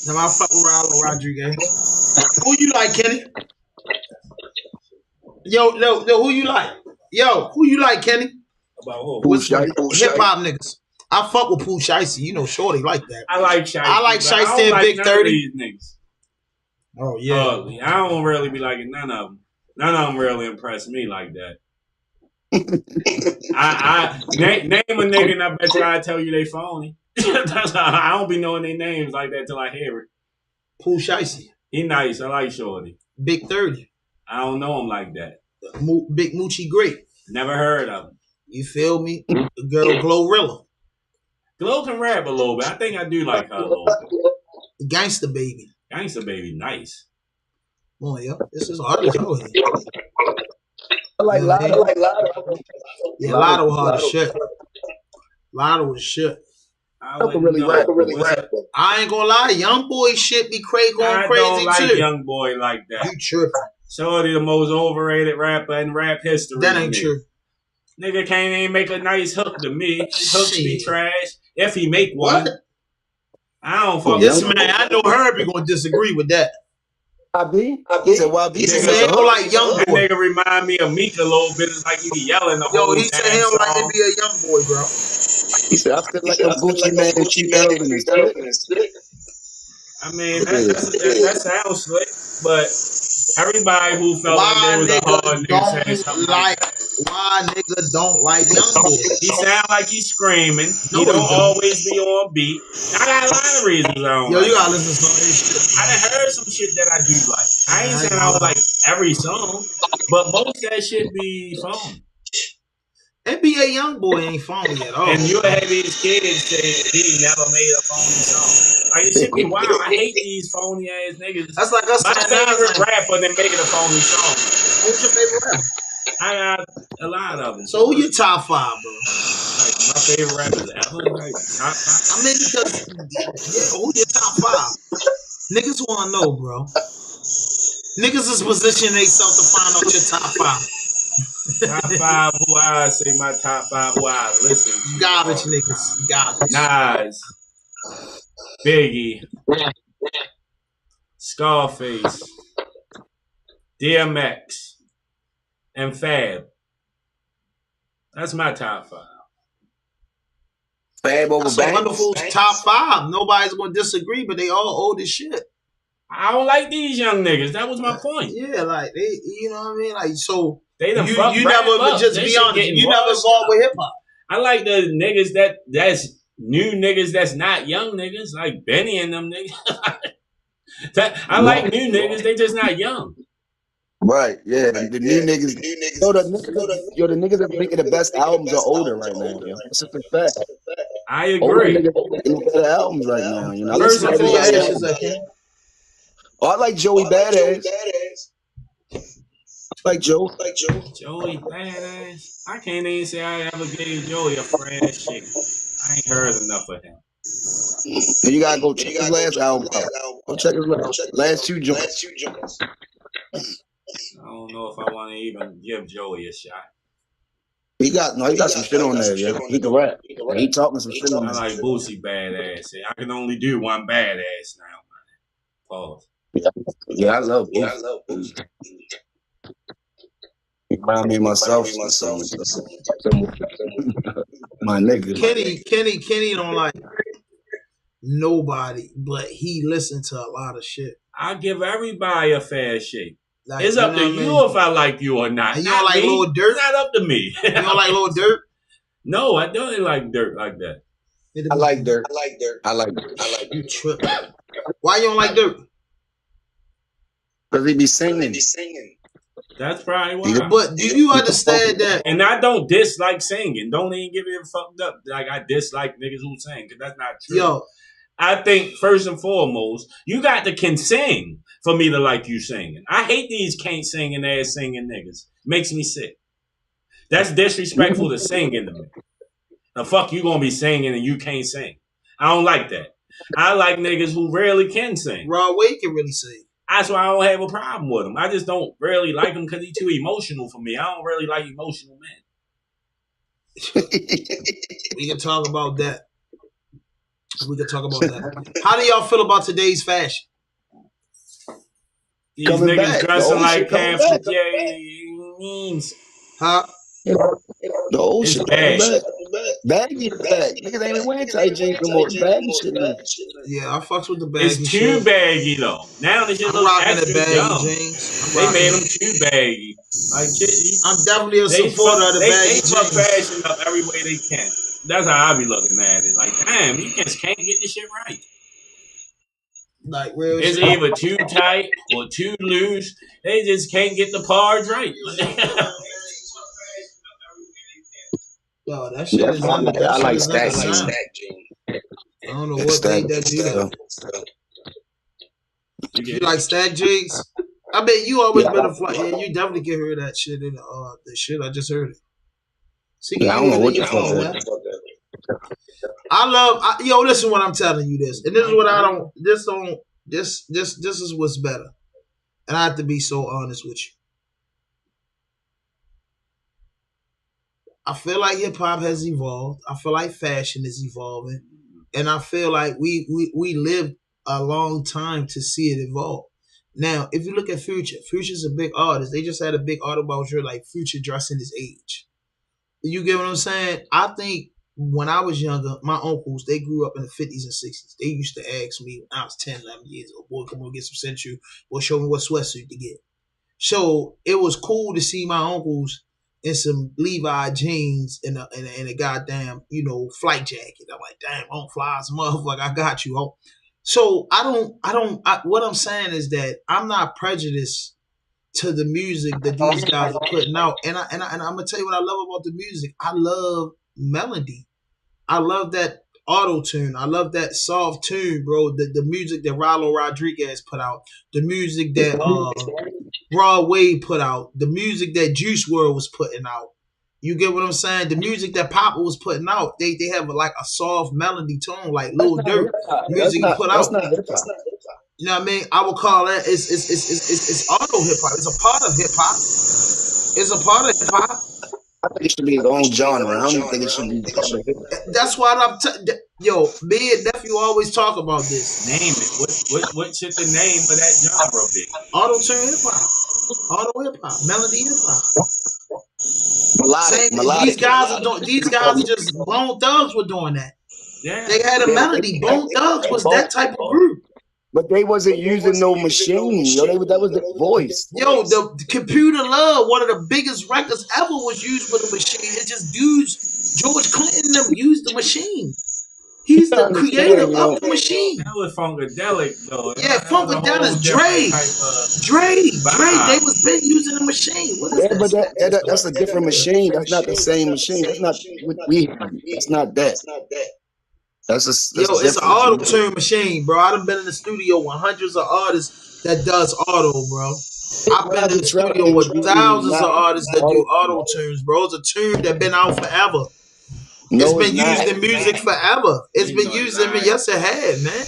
No, I fuck with Rollo Rodriguez. Who you like, Kenny? Yo, who you like? Yo, who you like, Kenny? About who? Pooh Shiesty. Hip hop niggas. I fuck with Pooh Shiesty. You know, Shorty like that. I like Shiesty. I like but I Shiesty don't and like Big none of 30. these niggas. Oh, yeah. Ugly. I don't really be liking none of them. None of them really impress me like that. Name a nigga and I bet you I tell you they phony. I don't be knowing their names like that till I hear it. Pooh Shiesty. He nice. I like Shorty. Big 30. I don't know him like that. Big Moochie Great. Never heard of him. You feel me? The girl Glorilla. Glow can rap a little bit. I think I do like her a little bit. Gangsta Baby. Gangsta Baby, nice. Oh yeah, this is artist out here. I like Lotto. Yeah, Lotto hard as shit. Lotto is shit. I can really rap. I ain't gonna lie, young boy shit be crazy going I crazy don't like too. young boy like that. You tripping? Shorty the most overrated rapper in rap history. That ain't true. Nigga can't even make a nice hook to me. His hooks be trash. If he make one, What? I don't fuck This with man, I know Herbie gonna disagree with that. He said, "Well, He said he don't like young That boy. nigga remind me of Meek a little bit. It's like he be yelling the whole Yo, he said he don't like to be a young boy, bro. He said, I feel like a Gucci man in 2006. I mean, that sounds slick, but everybody who felt like they was a hard nigga saying something like that. Why nigga don't like young boy? He sound like he's screaming. No, He don't he don't. always be on beat. I got a lot of reasons I don't Yo, like you gotta it. listen to some of this shit. I done heard some shit that I do like. I ain't saying I don't like every song, but most of that shit be phony. NBA young boy ain't phony at all. And you'll have these kids say he never made a phony song. Like, it should be wild. I hate these phony ass niggas. That's like us. My saying favorite now, rapper than making a phony song. who's your favorite rapper? I got a lot of them. So who your top five, bro? Like, my favorite rappers ever. Like, top five. I mean, because who your top five? Niggas wanna know, bro. Niggas is positioning themselves to find out your top five. Top five who I say my top five who I listen to. Garbage niggas. Garbage. Nas, Biggie, Scarface, DMX, and Fab. That's my top five. Fab over That's a Banks. wonderful top five. Nobody's gonna disagree, but they all old as shit. I don't like these young niggas. That was my point. Yeah, like they, you know what I mean? Like, so They done you fucked rap never, up. just They be shit honest, getting you never washed involved up. with hip hop. I like the niggas that's new niggas that's not young niggas, like Benny and them niggas. I like new niggas, they just not young. Right, yeah. The new niggas. Yo, the niggas that making the best albums are older right now. Yo. That's just a fact. I Older agree. niggas are making the better albums right now. You know, I First listen to and Your everybody ashes, else. I can. Oh, I like Joey Badass. Like Joe. Joey badass. I can't even say I ever gave Joey a fresh shake. I ain't heard enough of him. And you gotta go check his last album out. Go check his last two joints. I don't know if I want to even give Joey a shot. He got some shit on there, yeah. He can rap. And he talking some shit on I there. like Boosie badass. I can only do one badass now, man. Pause. Yeah, I love Boosie. He remind me of myself. My nigga. Kenny don't like nobody, but he listened to a lot of shit. I give everybody a fair shake. Like, It's up to know what I you mean? if I like you or not. And you Not don't like me. Lil Durk? It's not up to me. You don't like Lil Durk? No, I don't like Dirt like that. I like Dirk. You trip. Why you don't like Durk? Because he be singing. That's probably why. But do you understand that? And I don't dislike singing. Don't even give it fucked up. Like, I dislike niggas who sing, because that's not true. Yo, I think, first and foremost, you got to can sing for me to like you singing. I hate these can't singing ass singing niggas. Makes me sick. That's disrespectful to singing to me. The fuck you gonna be singing and you can't sing? I don't like that. I like niggas who rarely can sing. Rod Wave can really sing. That's why I don't have a problem with him. I just don't really like him because he's too emotional for me. I don't really like emotional men. We can talk about that. How do y'all feel about today's fashion? These Coming niggas back. dressing The like old shit coming Pamphlet back. memes. Huh? The old It's shit bad. coming back. Baggy bag. Niggas ain't even wearing tight jeans no more. Baggy shit now. Yeah, I fucks with the baggy It's too shit. baggy though. Now the shit I'm looks rocking the extra baggy dumb. jeans. They made them too baggy. Like shit, I'm definitely a they supporter of the baggy they fuck jeans. fashion up every way they can. That's how I be looking at it. Like, damn, you just can't get this shit right. Like real It's shit. either too tight or too loose. They just can't get the parts right. Yo, that shit That's is why in the I like the stack sound. jeans. I don't know Yeah, what stack made that do that. You You get like stack jigs? I bet you always Yeah, been a fly. Yeah, you definitely can hear that shit in the shit. I just heard it. See, yeah, I you don't hear know it in what the your fuck phone, that. man. Yo, listen what I'm telling you this. And this is what I don't this is what's better. And I have to be so honest with you. I feel like hip hop has evolved. I feel like fashion is evolving. And I feel like we lived a long time to see it evolve. Now, if you look at Future, Future's a big artist. They just had a big autobiography like Future dressing his age. You get what I'm saying? I think when I was younger, my uncles, they grew up in the 50s and 60s. They used to ask me when I was 10, 11 years old, boy, come on, get some century, or show me what sweatsuit to get. So it was cool to see my uncles in some Levi jeans and a goddamn, flight jacket. I'm like, damn, Uncle Fly's motherfucker, I got you, Uncle. So what I'm saying is that I'm not prejudiced to the music that these guys are putting out. And I'm gonna tell you what I love about the music. I love melody. I love that auto tune. I love that soft tune, bro. The music that Rallo Rodriguez put out, the music that Broadway put out, the music that Juice WRLD was putting out. You get what I'm saying? The music that Papa was putting out, they have like a soft melody tone, like Lil Durk music he put That's out. not hip hop. You know what I mean? I would call that it's auto hip hop. It's a part of hip hop. It's a part of hip hop. I think it should be its own genre. I don't think it should be part of hip hop. That's why yo, me and nephew always talk about this. name it. What should the name of that genre be? Auto tune hip hop, auto hip hop, melody hip hop. These guys are doing. These guys are just Bone Thugs were doing that. Yeah. They had a melody. Bone Thugs was that type of group. But they wasn't using no machine. Yo, that was their voice. Yo, the Computer Love, one of the biggest records ever, was used with a machine. It just dudes, George Clinton them used the machine. He's the creator of the machine. That was Funkadelic, though. Yeah, Funkadelic, Dre. They was been using the machine. What is but that's a different machine. That's not the same machine. That's not what we have. That's not that. It's an auto tune machine, bro. I done been in the studio with hundreds of artists that does auto, bro. I've been in the studio with thousands of artists that do auto tunes, bro. It's a tune that been out forever. It's been used in music forever. It's been used in yes, it had, man.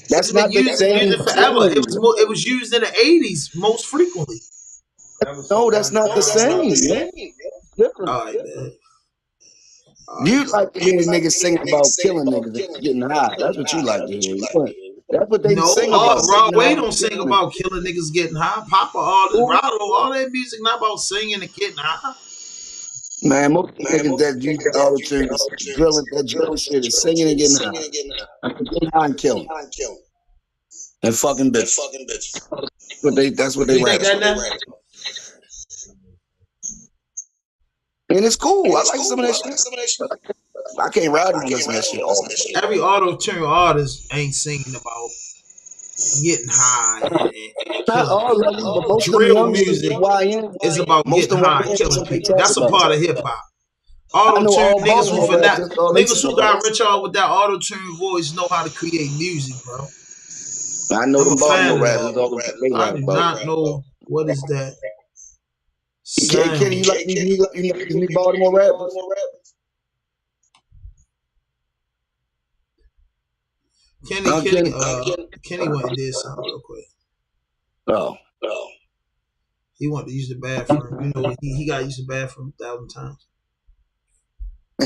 That's not the same forever. It was used in the 80s most frequently. No, that's not the same, man. Different. All right, man. You like to hear niggas sing about killing niggas and getting high. That's what you like to hear. That's what they sing about. Broadway don't sing about killing niggas getting high. Papa, all that music not about singing and getting high. Man, most niggas that use auto-tune, that drill shit is singing and getting high. Getting high and killing. And fucking bitch. That's what they rap. And it's cool. I like some of that shit. I can't ride and listen to that shit all the time. Every auto-tune artist ain't singing about getting high and killing. Drill music is about getting high and killing people. That's a part of hip-hop. Auto-tune, niggas who got rich off with that auto-tune voice know how to create music, bro. I know the Baltimore rappers. I do not know what is that. Kenny, you like these new Baltimore rappers? Kenny went and did something real quick. Oh. He wanted to use the bathroom. You know, he got to use the bathroom 1,000 times.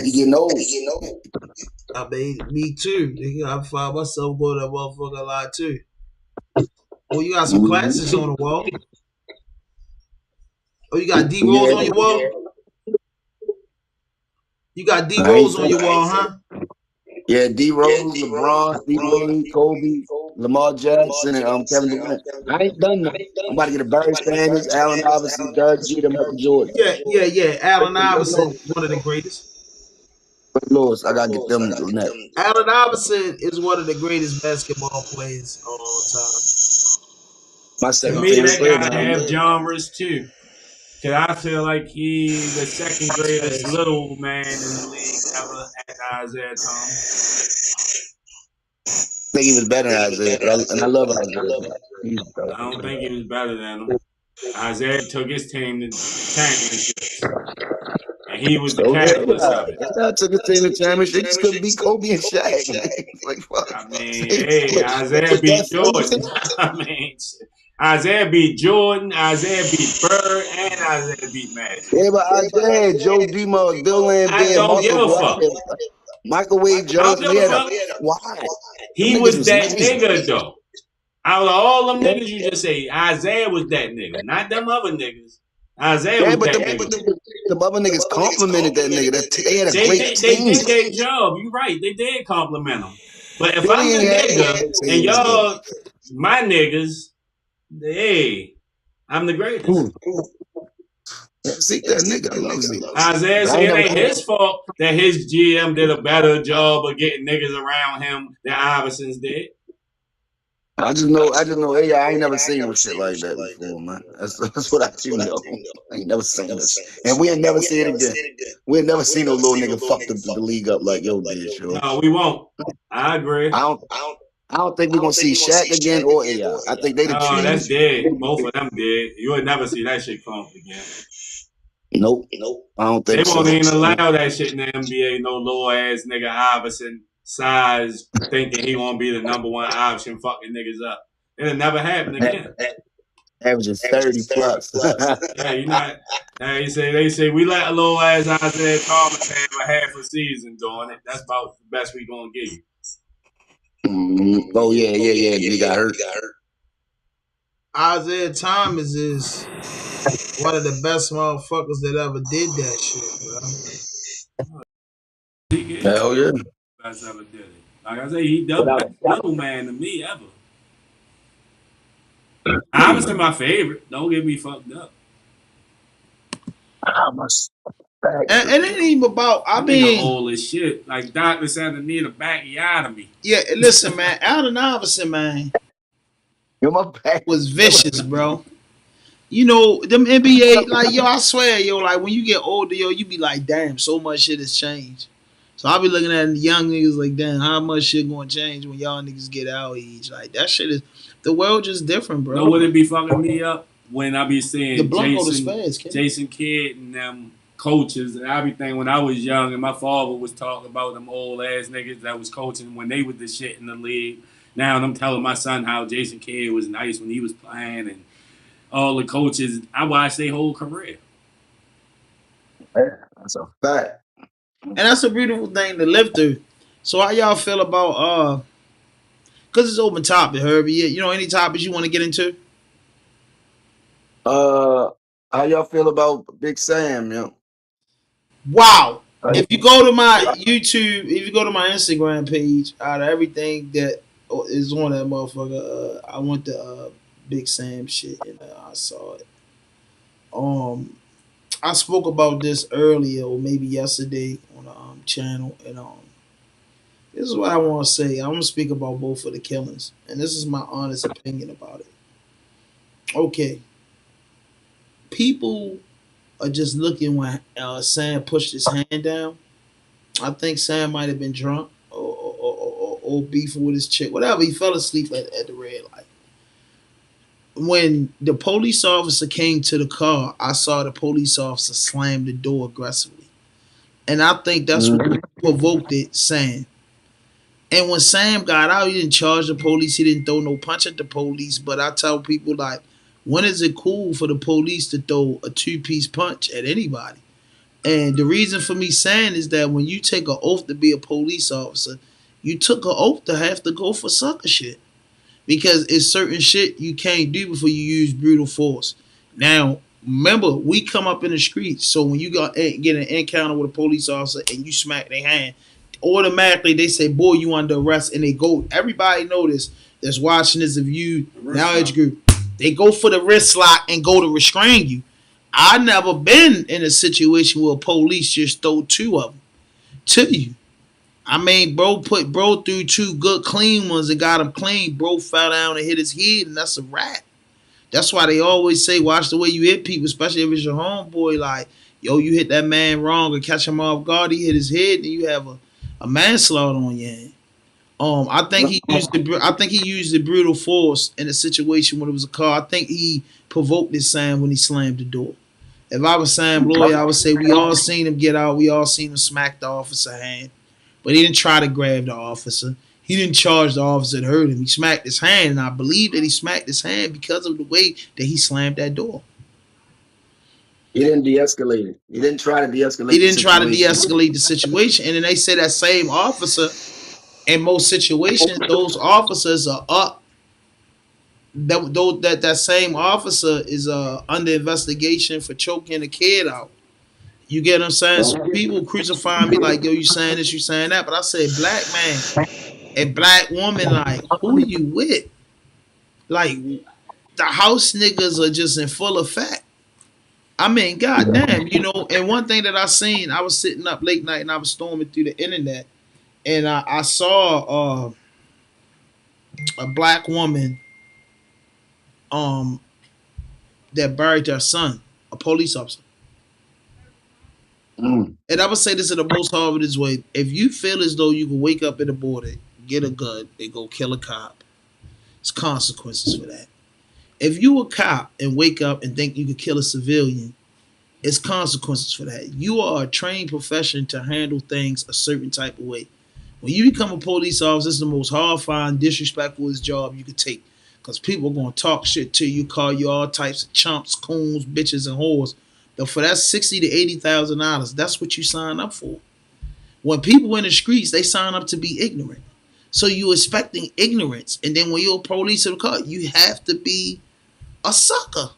You know. I mean, me too. I find myself going to that motherfucker a lot too. Well, you got some classics on the wall. Oh, you got D-Rose on your wall? You got D-Rose on your wall, huh? Yeah, D-Rose, LeBron, D-Wade, Kobe, Lamar Jackson, and Kevin Durant. I ain't done nothing. I'm about to get a Barry Sanders, Allen Iverson, Dirk Jeter, Michael Jordan. Yeah. Allen Iverson, one of the greatest. Lewis, I gotta get them next. Allen Iverson is one of the greatest basketball players of all time. My To second me, favorite that player gotta now. have genres too. Cause I feel like he the second greatest little man in the league ever after Isaiah Thomas. I think he was better than Isaiah, and I love Isaiah. He's better. I don't think he was better than him. Isaiah took his team to championships, and he was the So yeah, catalyst of it. I took his team to championship. They just couldn't beat Kobe and Shaq. Like fuck. I mean, hey, Isaiah beat Jordan. I mean, Isaiah beat Jordan, Isaiah beat Bird, and Isaiah beat Magic. Yeah, but Isaiah had Joe Dumars, Bill I Lambert, don't give Marco a fuck. Black, Microwave I don't Johnson. give a fuck. Why? He Them was niggas was that nice. nigga though. Out of all them Yeah. niggas you just say, Isaiah was that nigga, not them other niggas. Isaiah Yeah, was but that the nigga. other niggas complimented that nigga. They had a They great did team. their job. You right. They did compliment him. But if Billy I'm the ain't had nigga no and teams, though. y'all my niggas, hey, I'm the greatest. Yeah, Zeke, that nigga, I love Zeke. Isaiah said it ain't his fault that his GM did a better job of getting niggas around him than Iverson's did. I just know, hey, I ain't never seen no shit like that before, man. That's what I do know. I ain't never seen this. And we ain't never see it again. We ain't never seen no little nigga fuck the league up like yo did, sure. No, we won't. I agree. I don't think we're gonna see Shaq again or AI. I think they the Oh, that's choose. dead. Both of them dead. You would never see that shit come up again. Nope. I don't They think so. won't even allow that shit in the NBA. No low ass nigga Iverson size thinking he gonna be the number one option, fucking niggas up. It'll never happen again. Averaging 30 plus. Yeah, you not. They say we let a little ass Isaiah Thomas have a half a season doing it. That's about the best we gonna give you. Oh yeah. He got hurt. Isaiah Thomas is one of the best motherfuckers that ever did that shit, bro. Hell yeah. Best ever did it. Like I say, he the best little man to me ever. Iverson my favorite. Don't get me fucked up. And it ain't even about. I Nigga mean, old as shit. Like Doctor said, I need a bacchiotomy. yeah. Listen, man. Allen Iverson, man, You're my back. was vicious, bro. You know them NBA, like yo. I swear, yo. Like when you get older, yo, you be like, damn, so much shit has changed. So I be looking at the young niggas like, damn, how much shit gonna change when y'all niggas get our age? Like that shit is the world just different, bro. Know what it be fucking me up when I be seeing The blunt go to spaz, kid. Jason Kidd and them coaches and everything when I was young and my father was talking about them old ass niggas that was coaching when they was the shit in the league. Now I'm telling my son how Jason Kidd was nice when he was playing and all the coaches. I watched their whole career. That's a fact. And that's a beautiful thing to live through. So how y'all feel about cause it's open topic, Herbie. You know, any topics you want to get into? How y'all feel about Big Sam, yo? Wow. If you go to my YouTube, if you go to my Instagram page, out of everything that is on that motherfucker, I went to Big Sam shit and I saw it. I spoke about this earlier or maybe yesterday on the channel, and this is what I want to say. I'm gonna speak about both of the killings, and this is my honest opinion about it. Okay, people are just looking when Sam pushed his hand down. I think Sam might have been drunk or beefing with his chick, whatever. He fell asleep at the red light. When the police officer came to the car, I saw the police officer slam the door aggressively. And I think that's what provoked it, Sam. And when Sam got out, he didn't charge the police. He didn't throw no punch at the police. But I tell people, like, when is it cool for the police to throw a two-piece punch at anybody? And the reason for me saying is that when you take an oath to be a police officer, you took an oath to have to go for sucker shit. Because it's certain shit you can't do before you use brutal force. Now, remember, we come up in the streets, so when you get an encounter with a police officer and you smack their hand, automatically they say, boy, you under arrest, and they go, everybody notice that's watching this of you, now age group, they go for the wrist lock and go to restrain you. I never been in a situation where police just throw two of them. to you. I mean, bro put bro through two good clean ones and got him clean. Bro fell down and hit his head, and that's a wrap. That's why they always say, watch the way you hit people, especially if it's your homeboy. Like, yo, you hit that man wrong or catch him off guard, he hit his head, and you have a manslaughter on your hand. I think he used the brutal force in a situation when it was a car. I think he provoked his Sam when he slammed the door. If I was Sam Lloyd, I would say we all seen him get out. We all seen him smack the officer hand. But he didn't try to grab the officer. He didn't charge the officer that hurt him. He smacked his hand, and I believe that he smacked his hand because of the way that he slammed that door. He didn't de-escalate it. He didn't try to de-escalate. He didn't try to de-escalate the situation. And then they say that same officer, in most situations, those officers are up. That same officer is under investigation for choking a kid out. You get what I'm saying? So people crucifying me like, yo, you saying this, you saying that. But I said, black man and black woman, like, who you with? Like, the house niggas are just in full effect. I mean, goddamn, you know. And one thing that I seen, I was sitting up late night and I was storming through the internet, and I saw a black woman that buried her son, a police officer. And I would say this in the most horrible way. If you feel as though you can wake up in the morning, get a gun, and go kill a cop, it's consequences for that. If you a cop and wake up and think you can kill a civilian, it's consequences for that. You are a trained profession to handle things a certain type of way. When you become a police officer, it's the most horrifying, disrespectful job you could take. Because people are going to talk shit to you, call you all types of chumps, coons, bitches, and whores. But for that $60,000 to $80,000, that's what you sign up for. When people in the streets, they sign up to be ignorant. So you're expecting ignorance. And then when you're a police officer, you have to be a sucker.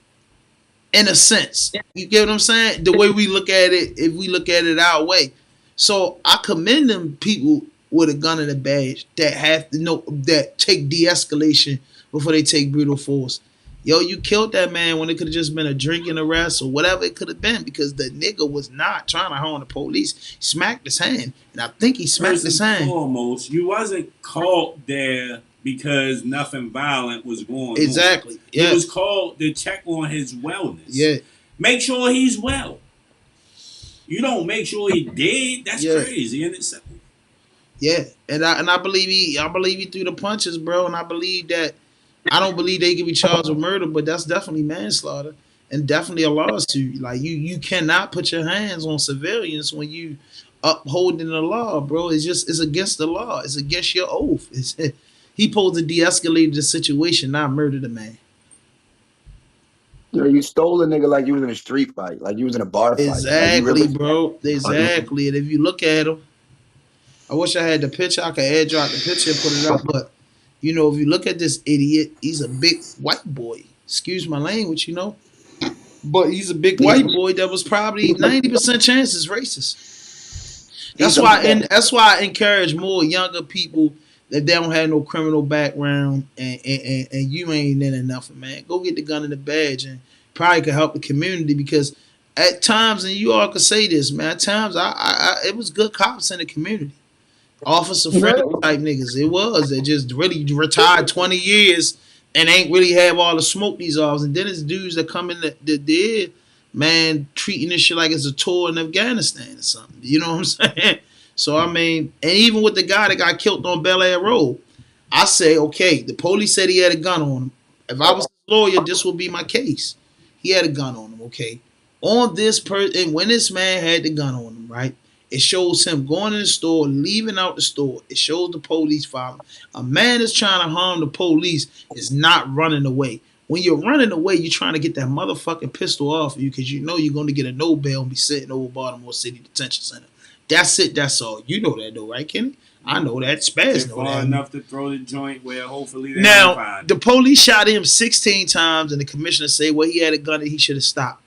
In a sense. You get what I'm saying? The way we look at it, if we look at it our way. So I commend them people with a gun and a badge that have to know, that take de-escalation before they take brutal force. Yo, you killed that man when it could have just been a drinking arrest or whatever it could have been, because the nigga was not trying to harm the police. He smacked his hand, and I think he smacked his hand. Foremost, you wasn't called there because nothing violent was going on. Exactly. Yeah. He was called to check on his wellness. Yeah. Make sure he's well. You don't make sure he dead. That's crazy in itself. Yeah, and I believe he threw the punches, bro, and I don't believe they can be charged with murder, but that's definitely manslaughter and definitely a lawsuit. Like you cannot put your hands on civilians when you upholding the law, bro. It's against the law. It's against your oath. He supposed to de-escalate the situation, not murder the man. You know, you stole a nigga like you was in a street fight, like you was in a bar fight. Exactly, bro. Exactly. And if you look at him, I wish I had the picture. I could airdrop the picture and put it up. But, you know, if you look at this idiot, he's a big white boy. Excuse my language, you know. But he's a big white boy that was probably 90% chances racist. That's why I encourage more younger people that they don't have no criminal background and you ain't in nothing, man. Go get the gun and the badge and probably could help the community, because at times, and you all could say this, man, at times it was good cops in the community. Officer friendly type niggas. It was. They just really retired 20 years and ain't really have all the smoke these officers. And then it's dudes that come in the man, treating this shit like it's a tour in Afghanistan or something. You know what I'm saying? So, I mean, and even with the guy that got killed on Bel Air Road, I say, okay, the police said he had a gun on him. If I was a lawyer, this would be my case. He had a gun on him, okay? On this person, when this man had the gun on him, right? It shows him going in the store, leaving out the store. It shows the police following. A man is trying to harm the police is not running away. When you're running away, you're trying to get that motherfucking pistol off of you because you know you're going to get a no bail and be sitting over Baltimore City Detention Center. That's it. That's all. You know that though, right, Kenny? I know that. Spaz know far that. Enough to throw the joint where hopefully they now find the police shot him 16 times, and the commissioner say, well, he had a gun and he should have stopped.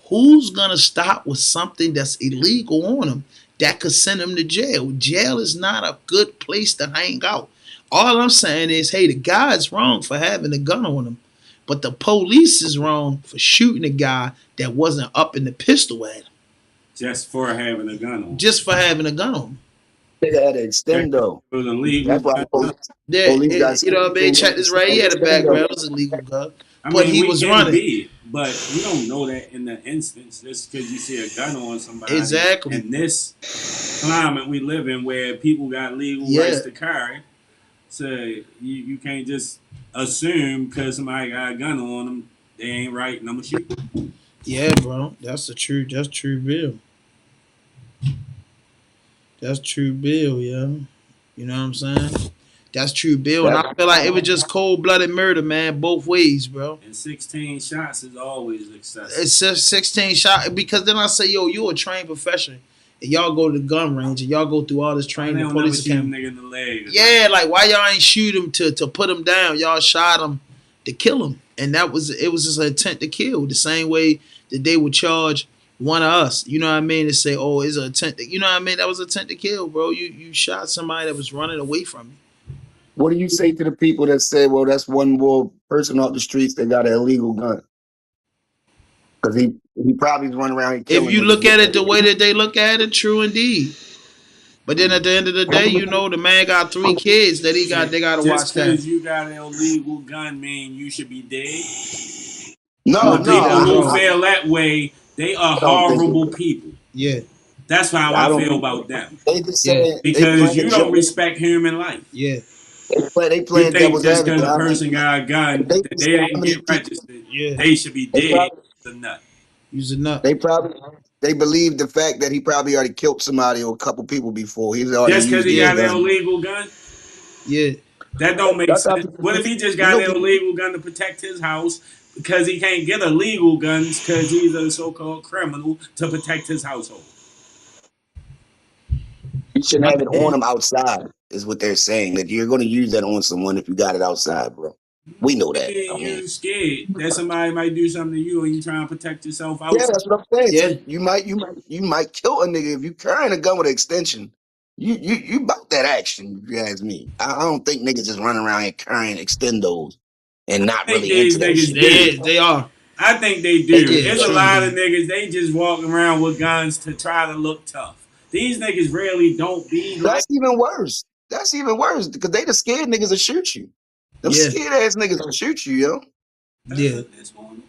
Who's gonna stop with something that's illegal on him that could send him to jail? Jail is not a good place to hang out. All I'm saying is, hey, the guy's wrong for having a gun on him, but the police is wrong for shooting a guy that wasn't up in the pistol at him. just for having a gun on. just for having a gun on. Nigga had an It extendo. was illegal. That's why Yeah, police got you know what I mean? Check this right. He had a background. It extendo. was a legal gun, I but mean, he we was can running. be, but you don't know that in the instance just because you see a gun on somebody. Exactly. In this climate we live in, where people got legal Yeah. rights to carry, so you can't just assume because somebody got a gun on them they ain't right and I'm gonna shoot. Yeah, bro. That's true bill. That's true bill, yeah. You know what I'm saying? That's true bill. And I feel like it was just cold blooded murder, man, both ways, bro. And 16 shots is always excessive. It's just 16 shot because then I say, yo, you a trained professional. And y'all go to the gun range and y'all go through all this They training don't never police shoot a academy. nigga in the leg. Yeah, like why y'all ain't shoot him to put him down? Y'all shot him to kill him. And it was just an intent to kill. The same way that they would charge one of us. You know what I mean? To say, oh, it's an attempt to, you know what I mean? That was an attempt to kill, bro. You shot somebody that was running away from you. What do you say to the people that say, well, that's one more person off the streets that got an illegal gun? Because he probably is running around and killing If you niggas look at with it the way that they look at it, true indeed. But then at the end of the day, you know, the man got 3 kids that they gotta watch Just that. because you got an illegal gun mean you should be dead. No, The No, people who bro. feel that way, they are I don't think horrible people. Yeah, That's how I I don't feel think about them. they just Yeah. saying Because you don't devil, respect human life. yeah, they You playing think devil's just advocate. because a I mean, person got a gun they that just they say how didn't many get people registered, yeah. they should be they dead. probably The nut. Using nut. they believe the fact that he probably already killed somebody or a couple people before. He's already Just because used he his Yeah, got an gun. illegal gun, yeah, that don't make That's how sense. people What if think. he just You got know, an people, illegal gun to protect his house because he can't get a legal gun because he's a so-called criminal to protect his household? you shouldn't have it on man. them outside, is what they're saying. That you're going to use that on someone if you got it outside, bro. We know that. Maybe I mean, you scared that somebody might do something to you and you trying to protect yourself yeah, outside. that's what I'm saying. Yeah, So you might kill a nigga if you carrying a gun with an extension. You about that action, if you ask me. I don't think niggas just running around here carrying extendos and not I think really into these that niggas shit. do. they are. I think they They do. Yeah, There's a true lot of indeed. niggas, they just walk around with guns to try to look tough. These niggas really don't be like That's even worse. That's even worse because they the scared niggas will shoot you. Them Yeah, scared ass niggas will shoot you, yo. yeah. that's going on.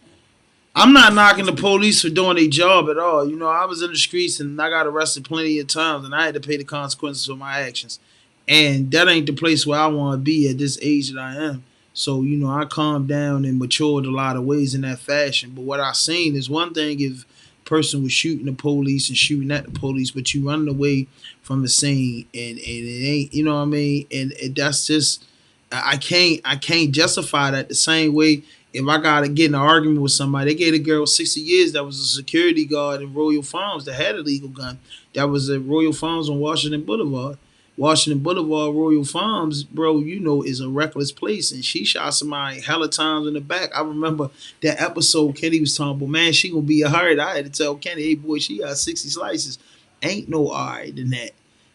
I'm not knocking the police for doing their job at all. You know, I was in the streets and I got arrested plenty of times and I had to pay the consequences for my actions. And that ain't the place where I want to be at this age that I am. So, you know, I calmed down and matured a lot of ways in that fashion. But what I seen is one thing if a person was shooting the police and shooting at the police, but you running away from the scene and it ain't, you know what I mean? And that's just I can't justify that the same way if I gotta get in an argument with somebody. They gave a girl 60 years that was a security guard in Royal Farms that had a legal gun. That was at Royal Farms on Washington Boulevard. Washington Boulevard, Royal Farms, bro, you know, is a reckless place. And she shot somebody hella times in the back. I remember that episode Kenny was talking about, man, she gonna be a hurt. I had to tell Kenny, hey boy, she got 60 slices. Ain't no alright than that.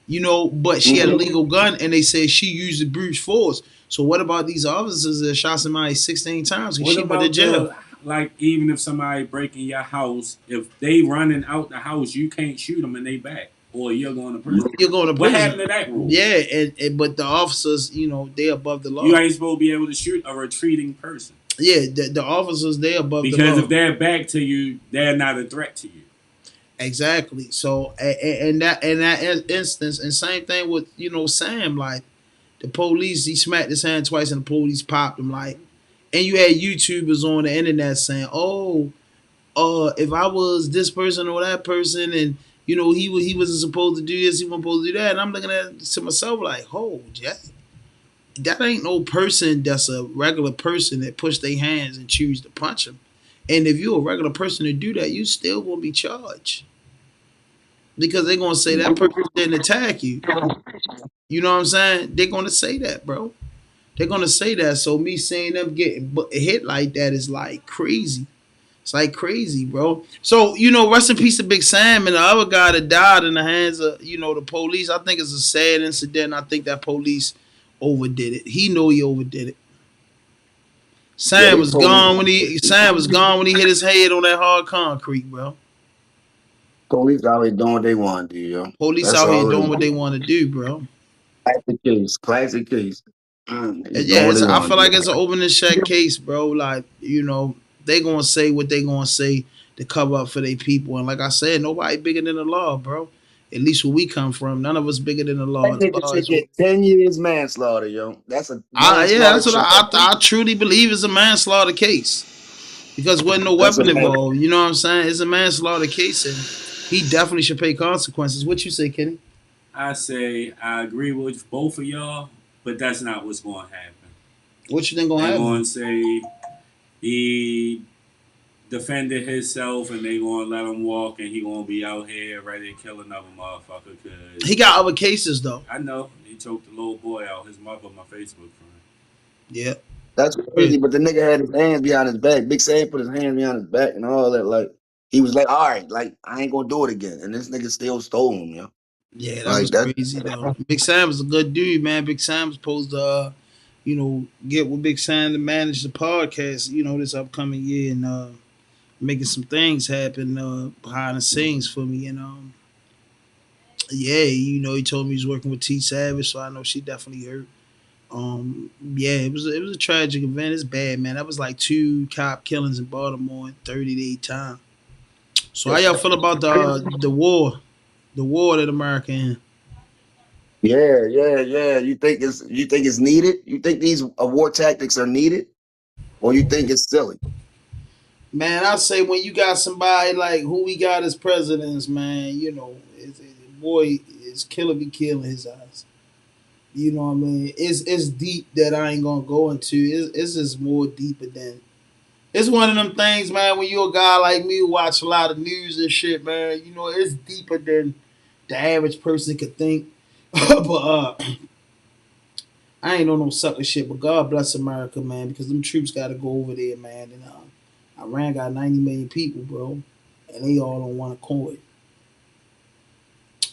You know, but she had a legal gun and they said she used the brute force. So what about these officers that shot somebody 16 times and What she went to about jail? like even if somebody breaking your house, if they running out the house, you can't shoot them in they back or you're going to prison. You're going to What prison. happened to that rule? Yeah, and but the officers, you know, they above the law. You ain't supposed to be able to shoot a retreating person Yeah, the officers, they above the because law. if they're back to you, they're not a threat to you. Exactly. So in that instance, and same thing with, you know, Sam, like the police, he smacked his hand twice and the police popped him, like, and you had YouTubers on the internet saying, oh, if I was this person or that person, and you know he wasn't supposed to do this, he wasn't supposed to do that, and I'm looking at it to myself like, oh, Jack, that ain't no person that's a regular person that push their hands and choose to punch him. And if you're a regular person to do that, you still gonna be charged because they're gonna say that person didn't attack you. You know what I'm saying? They're gonna say that, bro. They're gonna say that. So me seeing them getting hit like that is like crazy. It's like crazy, bro. So, you know, rest in peace to Big Sam and the other guy that died in the hands of, you know, the police. I think it's a sad incident. I think that police overdid it. He knew he overdid it. Yeah, Sam was gone when he hit his head on that hard concrete, bro. Police out here doing what they want to do, yo. Police That's out here all it doing is. what they want to do, bro. Classic case. Classic case. They And doing yeah, what they I want feel to like it's an open and shut case, bro. Like, they gonna say what they gonna say to cover up for their people. And like I said, nobody bigger than the law, bro. At least where we come from, none of us bigger than the law. That The nigga law should is get 10 years manslaughter, yo. That's a yeah, manslaughter that's what charge. I truly believe is a manslaughter case because wasn't no That's a weapon man. involved. You know what I'm saying? It's a manslaughter case, and he definitely should pay consequences. What you say, Kenny? I say I agree with both of y'all, but that's not what's going to happen. What you think gonna They're going happen? to say he defended himself and they going to let him walk and he going to be out here ready to kill another motherfucker. He Cause got other cases though. I know he choked the little boy out. His mother, my Facebook friend. Yeah. That's crazy, but the nigga had his hands behind his back. Big Sam put his hands behind his back and all that. Like, he was like, all right, like, I ain't gonna do it again. And this nigga still stole him, yo. Yeah, that Like, was that. crazy though. Big Sam was a good dude, man. Big Sam's supposed to, get with Big Sam to manage the podcast, this upcoming year and making some things happen behind the scenes for me. And yeah, he told me he's working with T Savage, so I know she definitely hurt. Yeah, it was a tragic event. It's bad, man. That was like 2 cop killings in Baltimore in 30-day time. So how y'all feel about the war that America in? Yeah, yeah, yeah. You think it's needed? You think these war tactics are needed? Or you think it's silly? Man, I say when you got somebody like who we got as presidents, man, boy, it's killer be killing his eyes. You know what I mean? It's deep that I ain't gonna go into. It's just more deeper than. It's one of them things, man. When you're a guy like me who watch a lot of news and shit, man, it's deeper than the average person could think. But I ain't on no sucker shit. But God bless America, man, because them troops got to go over there, man. And Iran got 90 million people, bro, and they all on one accord.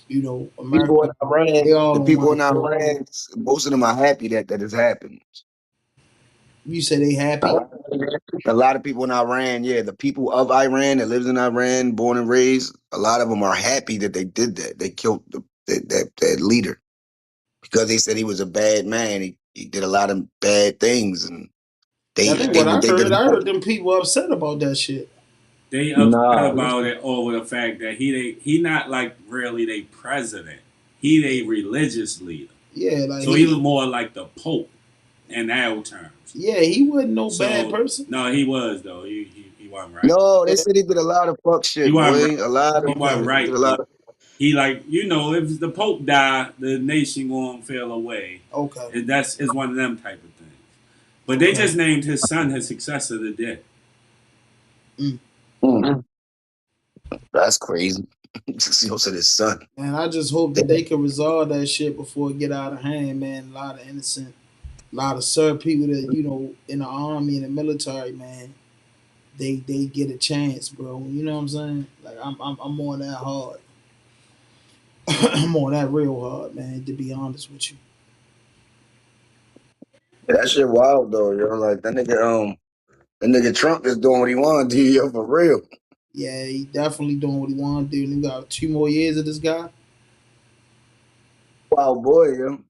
People in America, Iran, they all the on one people in accord. Iran, most of them are happy that has happened. You say they happy? A lot of people in Iran, yeah, the people of Iran that lives in Iran, born and raised, a lot of them are happy that they did that. They killed that leader because they said he was a bad man. He did a lot of bad things, and That they ain't they what I they've heard. been I heard them people upset about that shit. They upset nah. about it over the fact that he not like really they president. He they religious leader. Yeah, like So he was more like the Pope in our terms. he wasn't no bad So person. no, he was though. He wasn't right. No, they Yeah, said he did a lot of fuck He shit, wasn't right. boy. A lot He of wasn't he did a right, lot but of. he like if the Pope die, the nation gonna feel away. okay, It's one of them type of things. But they okay. just named his son his successor today. Mm. Mm, that's crazy. He said his son. And I just hope that they can resolve that shit before it get out of hand, man. A lot of innocent, a lot of serve people that in the army and the military, man. They get a chance, bro. You know what I'm saying? Like I'm on that hard. I'm on that real hard, man. To be honest with you. That shit wild though, yo. Like that nigga Trump is doing what he want to do, yo, for real. Yeah, he definitely doing what he want to do. And we got 2 more years of this guy. Wild boy, yo.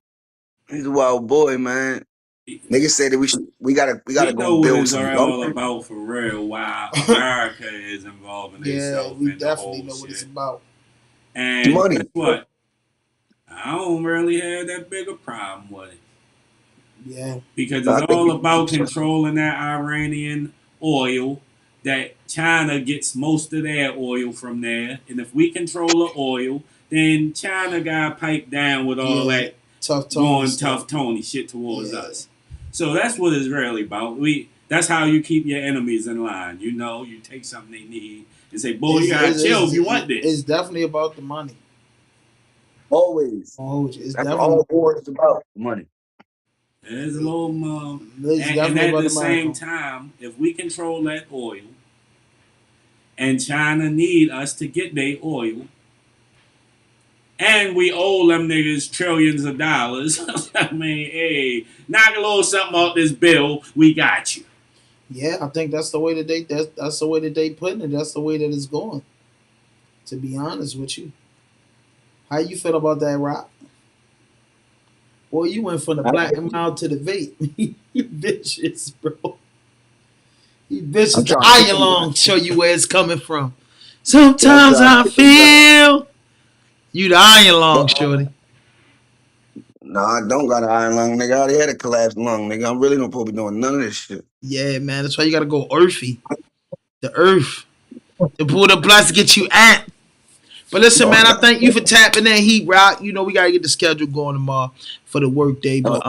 He's a wild boy, man. Nigga said that we gotta We go know what build it's some all bunkers. about for real. While America is involving Yeah, itself we in the definitely whole know what it's shit. about. And Money. guess what? I don't really have that big a problem with it Yeah, because I it's think all we about controlling that Iranian oil. That China gets most of their oil from there, and if we control the oil, then China got piped down with all yeah. that Tough Tony going stuff. tough Tony shit towards Yeah. us. So that's what it's really about. That's how you keep your enemies in line. You take something they need and say, "Boy, you gotta chill if you want It's this." definitely about the money. always. I'll hold you. It's That's what definitely all war is about. Money. There's a little, it's and definitely at about the the same money. time, if we control that oil, and China need us to get their oil, and we owe them niggas trillions of dollars. I mean, hey, knock a little something off this bill. We got you. Yeah, I think that's the way that that's the way that they putting it. That's the way that it's going. To be honest with you, how you feel about that, Rock? Boy, you went from the black and mild to the vape. You bitches, bro. You I'm bitches. The trying to eye tell you. along show you where it's coming from. Yeah, I'm Sometimes trying to I tell you, brother. feel you the eye along, But, shorty. no, I don't got an iron lung, nigga. I already had a collapsed lung, nigga. I'm really not supposed to be doing none of this shit. Yeah, man. That's why you gotta go earthy. The earth. To pull the blunts to get you at. But listen, man, I thank you for tapping in, Heat Rock. You know we gotta get the schedule going tomorrow for the work day. But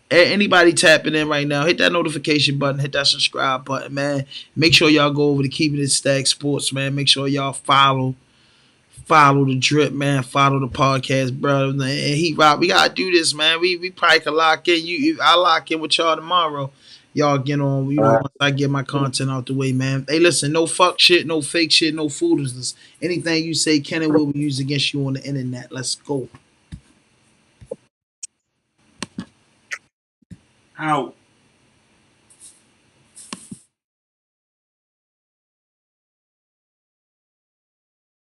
anybody tapping in right now, hit that notification button, hit that subscribe button, man. Make sure y'all go over to Keeping It Stack Sports, man. Make sure y'all follow the drip, man. Follow the podcast, brother. And Heat Rock, we gotta do this, man. We probably can lock in. I lock in with y'all tomorrow. Y'all get on, once I get my content out the way, man. Hey, listen, no fuck shit, no fake shit, no foolishness. Anything you say can and will be used against you on the internet. Let's go. Out.